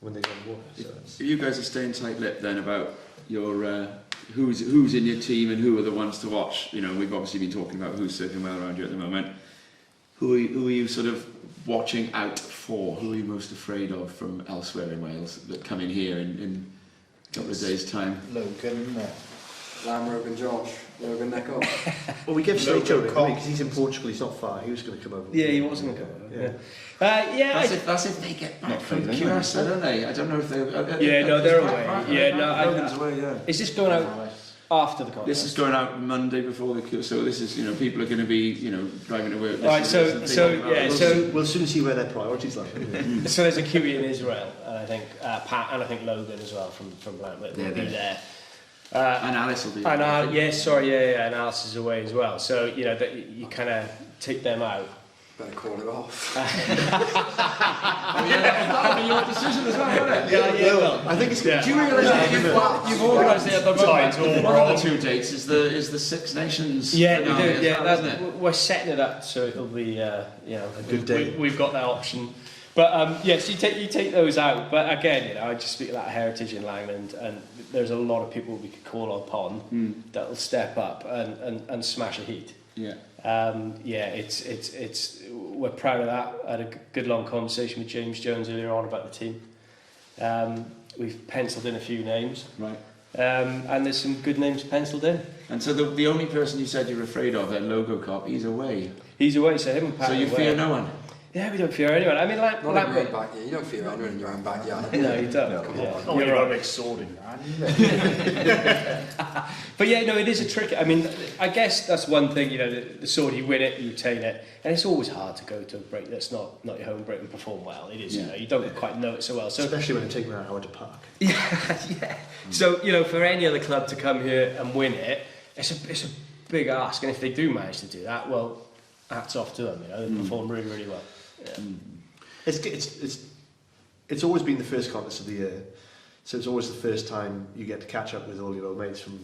when they go on water. So you guys are staying tight-lipped then about your who's in your team and who are the ones to watch. We've obviously been talking about who's surfing well around you at the moment. Who are you sort of watching out for? Who are you most afraid of from elsewhere in Wales that come in here in a couple of days' time? Logan, Lamrogue Josh, Logan Neco. Well, we give Slate over because he's in Portugal. He's not far. He was going to come over. Yeah, he was going to come over. That's if they get back from Curacao, don't they? I don't know if they. They're away. Logan's away. Is this going out after the contest? This is going out Monday before the. So this is people are going to be driving to work. Right. We'll soon see where their priorities lie. So there's a QE in Israel, and I think Pat and I think Logan as well from Lambert will be there. And Alice will be. And and Alice is away as well. So that you kind of take them out. Better call it off. That'll be your decision as well, won't it? Well, I think it's. Do you realise that you've organised it at the moment? One of the 2 dates is the Six Nations. Yeah, we do. Yeah, we're setting it up so it'll be a good day. We've got that option. But yes, you take those out. But again, I just speak about heritage in Langland, and there's a lot of people we could call upon that'll step up and smash a heat. Yeah. It's we're proud of that. I had a good long conversation with James Jones earlier on about the team. we've penciled in a few names. Right. And there's some good names penciled in. And so the only person you said you're afraid of, that logo cop, he's away. He's away, so him and Pat So you away. fear no one? Yeah, we don't fear anyone. I mean, Not in your own backyard. You don't fear anyone in your own backyard. No, you don't. Come Yeah. on. You're a big sword in your hand. But yeah, no, it is a trick. I mean, I guess that's one thing, you know, the sword, you win it, you retain it. And it's always hard to go to a break that's not your home break and perform well. It is, you know, you don't quite know it so well. So Especially when it takes me an hour to park. yeah. So, you know, for any other club to come here and win it, it's a big ask. And if they do manage to do that, well, hats off to them, you know, they perform really, really well. Yeah. It's always been the first contest of the year, so it's always the first time you get to catch up with all your old mates from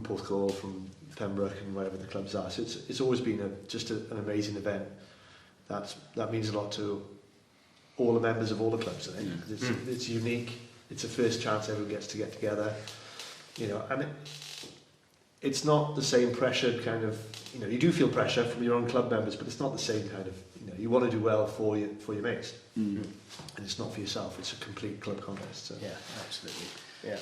Porthcawl, from Pembroke, and wherever the clubs are. So it's always been just an amazing event. That means a lot to all the members of all the clubs. I think it's unique. It's the first chance everyone gets to get together, you know, and it's not the same pressured kind of, you know, you do feel pressure from your own club members, but it's not the same kind of, you know, you want to do well for your mates. And it's not for yourself, it's a complete club contest. So. Yeah, absolutely. Yeah.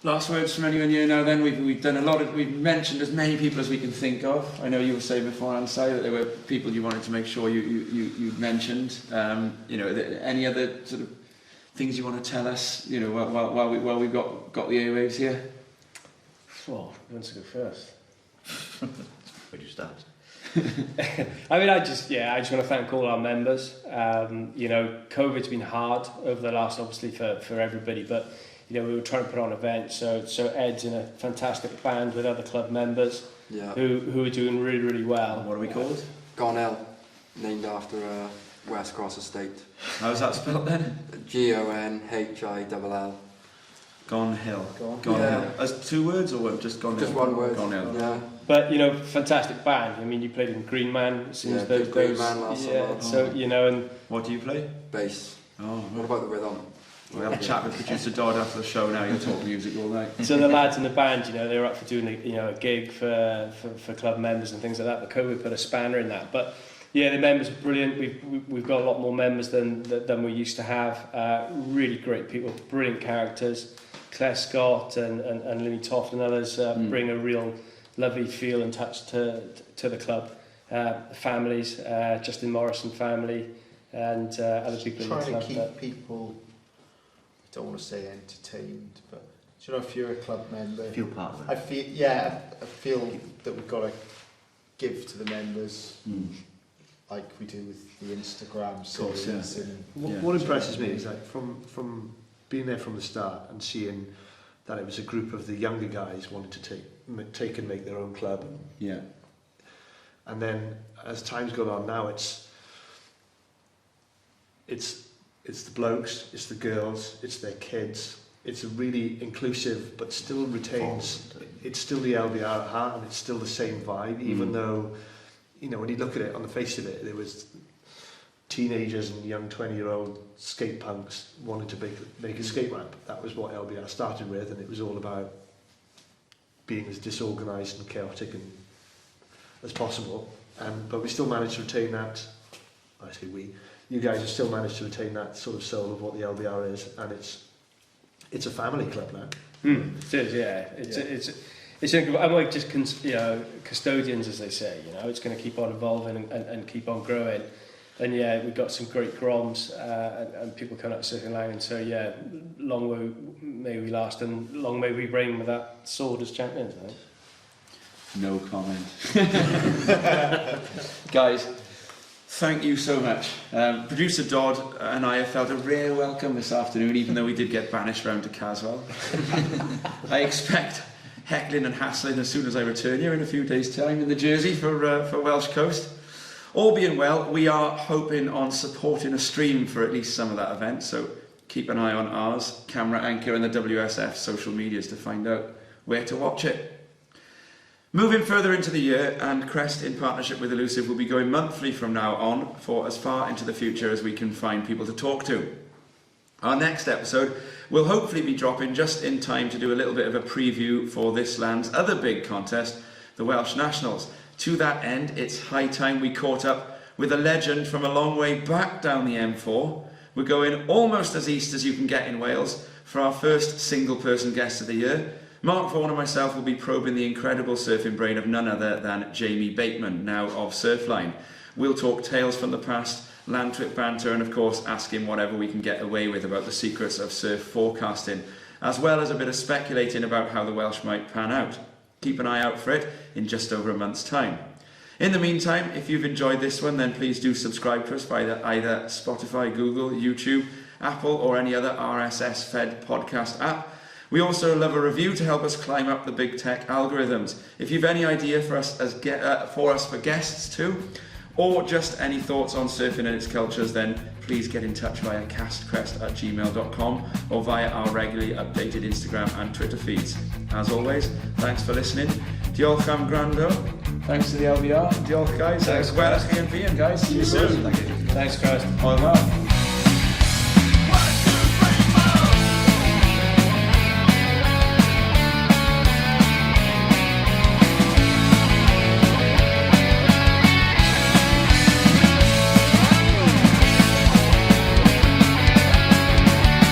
Last words from anyone here now then. We've done a lot of, we've mentioned as many people as we can think of. I know you were saying before, Ansai, that there were people you wanted to make sure you mentioned. You know, any other sort of things you want to tell us, you know, while we've got the airwaves here? Well, who wants to go first? Where do you start? I mean, I just want to thank all our members. You know, COVID's been hard over the last, obviously, for everybody, but, you know, we were trying to put on events, so Ed's in a fantastic band with other club members who are doing really, really well. What are we called? Gonhill, named after West Cross Estate. How's that spelled then? Gonhill. Gonhill. Yeah. As 2 words or just Gonhill? Just one word. Gonhill. Yeah. But, you know, fantastic band. I mean, you played in Green Man since those Green Man last summer. So, you know, and What do you play? Bass. Oh, What about the rhythm? we'll have a chat with producer Dodd after the show now. You'll talk music all night. so the lads in the band, you know, they were up for doing a gig for club members and things like that. But COVID put a spanner in that. But yeah, the members are brilliant. We've got a lot more members than we used to have. Really great people, brilliant characters. Claire Scott and Linny Toft and others bring a real lovely feel and touch to the club. Families, Justin Morrison family, and other people in the Trying club. to keep people, I don't want to say entertained, but do you know, if you're a club member, Feel part of it. I feel that we've got to give to the members like we do with the Instagram series. What impresses me is that from being there from the start and seeing that it was a group of the younger guys wanting to take and make their own club. Yeah. And then as time's gone on now, it's the blokes, it's the girls, it's their kids. It's a really inclusive, but still retains. It's still the LBR at heart, and it's still the same vibe. Even though, you know, when you look at it on the face of it, there was teenagers and young 20-year-old skate punks wanted to make a skate ramp. That was what LBR started with, and it was all about being as disorganised and chaotic as possible. But we still managed to retain that. I say we. You guys have still managed to retain that sort of soul of what the LBR is, and it's a family club now. It is, yeah. It's I'm like just custodians, as they say. You know, it's going to keep on evolving and keep on growing. And yeah, we've got some great groms and people coming up to Circle Langland. So yeah, long may we last, and long may we reign with that sword as champions. I think. No comment. Guys, thank you so much. Producer Dodd and I have felt a rare welcome this afternoon, even though we did get banished round to Caswell. I expect heckling and hassling as soon as I return here in a few days' time in the jersey for Welsh Coast. All being well, we are hoping on supporting a stream for at least some of that event, so keep an eye on ours, Camera Anchor and the WSF social medias to find out where to watch it. Moving further into the year, and Crest in partnership with Elusive will be going monthly from now on for as far into the future as we can find people to talk to. Our next episode will hopefully be dropping just in time to do a little bit of a preview for this land's other big contest, the Welsh Nationals. To that end, it's high time we caught up with a legend from a long way back down the M4. We're going almost as east as you can get in Wales, for our first single-person guest of the year. Mark Vaughan and myself will be probing the incredible surfing brain of none other than Jamie Bateman, now of Surfline. We'll talk tales from the past, land trip banter, and of course ask him whatever we can get away with about the secrets of surf forecasting, as well as a bit of speculating about how the Welsh might pan out. Keep an eye out for it in just over a month's time. In the meantime, if you've enjoyed this one, then please do subscribe to us via either Spotify, Google, YouTube, Apple, or any other RSS-fed podcast app. We also love a review to help us climb up the big tech algorithms. If you've any idea for us for guests too, or just any thoughts on surfing and its cultures, then please get in touch via castcrest@gmail.com or via our regularly updated Instagram and Twitter feeds. As always, thanks for listening. Diolch am gwrando. Thanks to the LBR. Diolch, guys. Thanks, Welsh and guys. See you soon. Thanks, Crest. Hwyl fawr.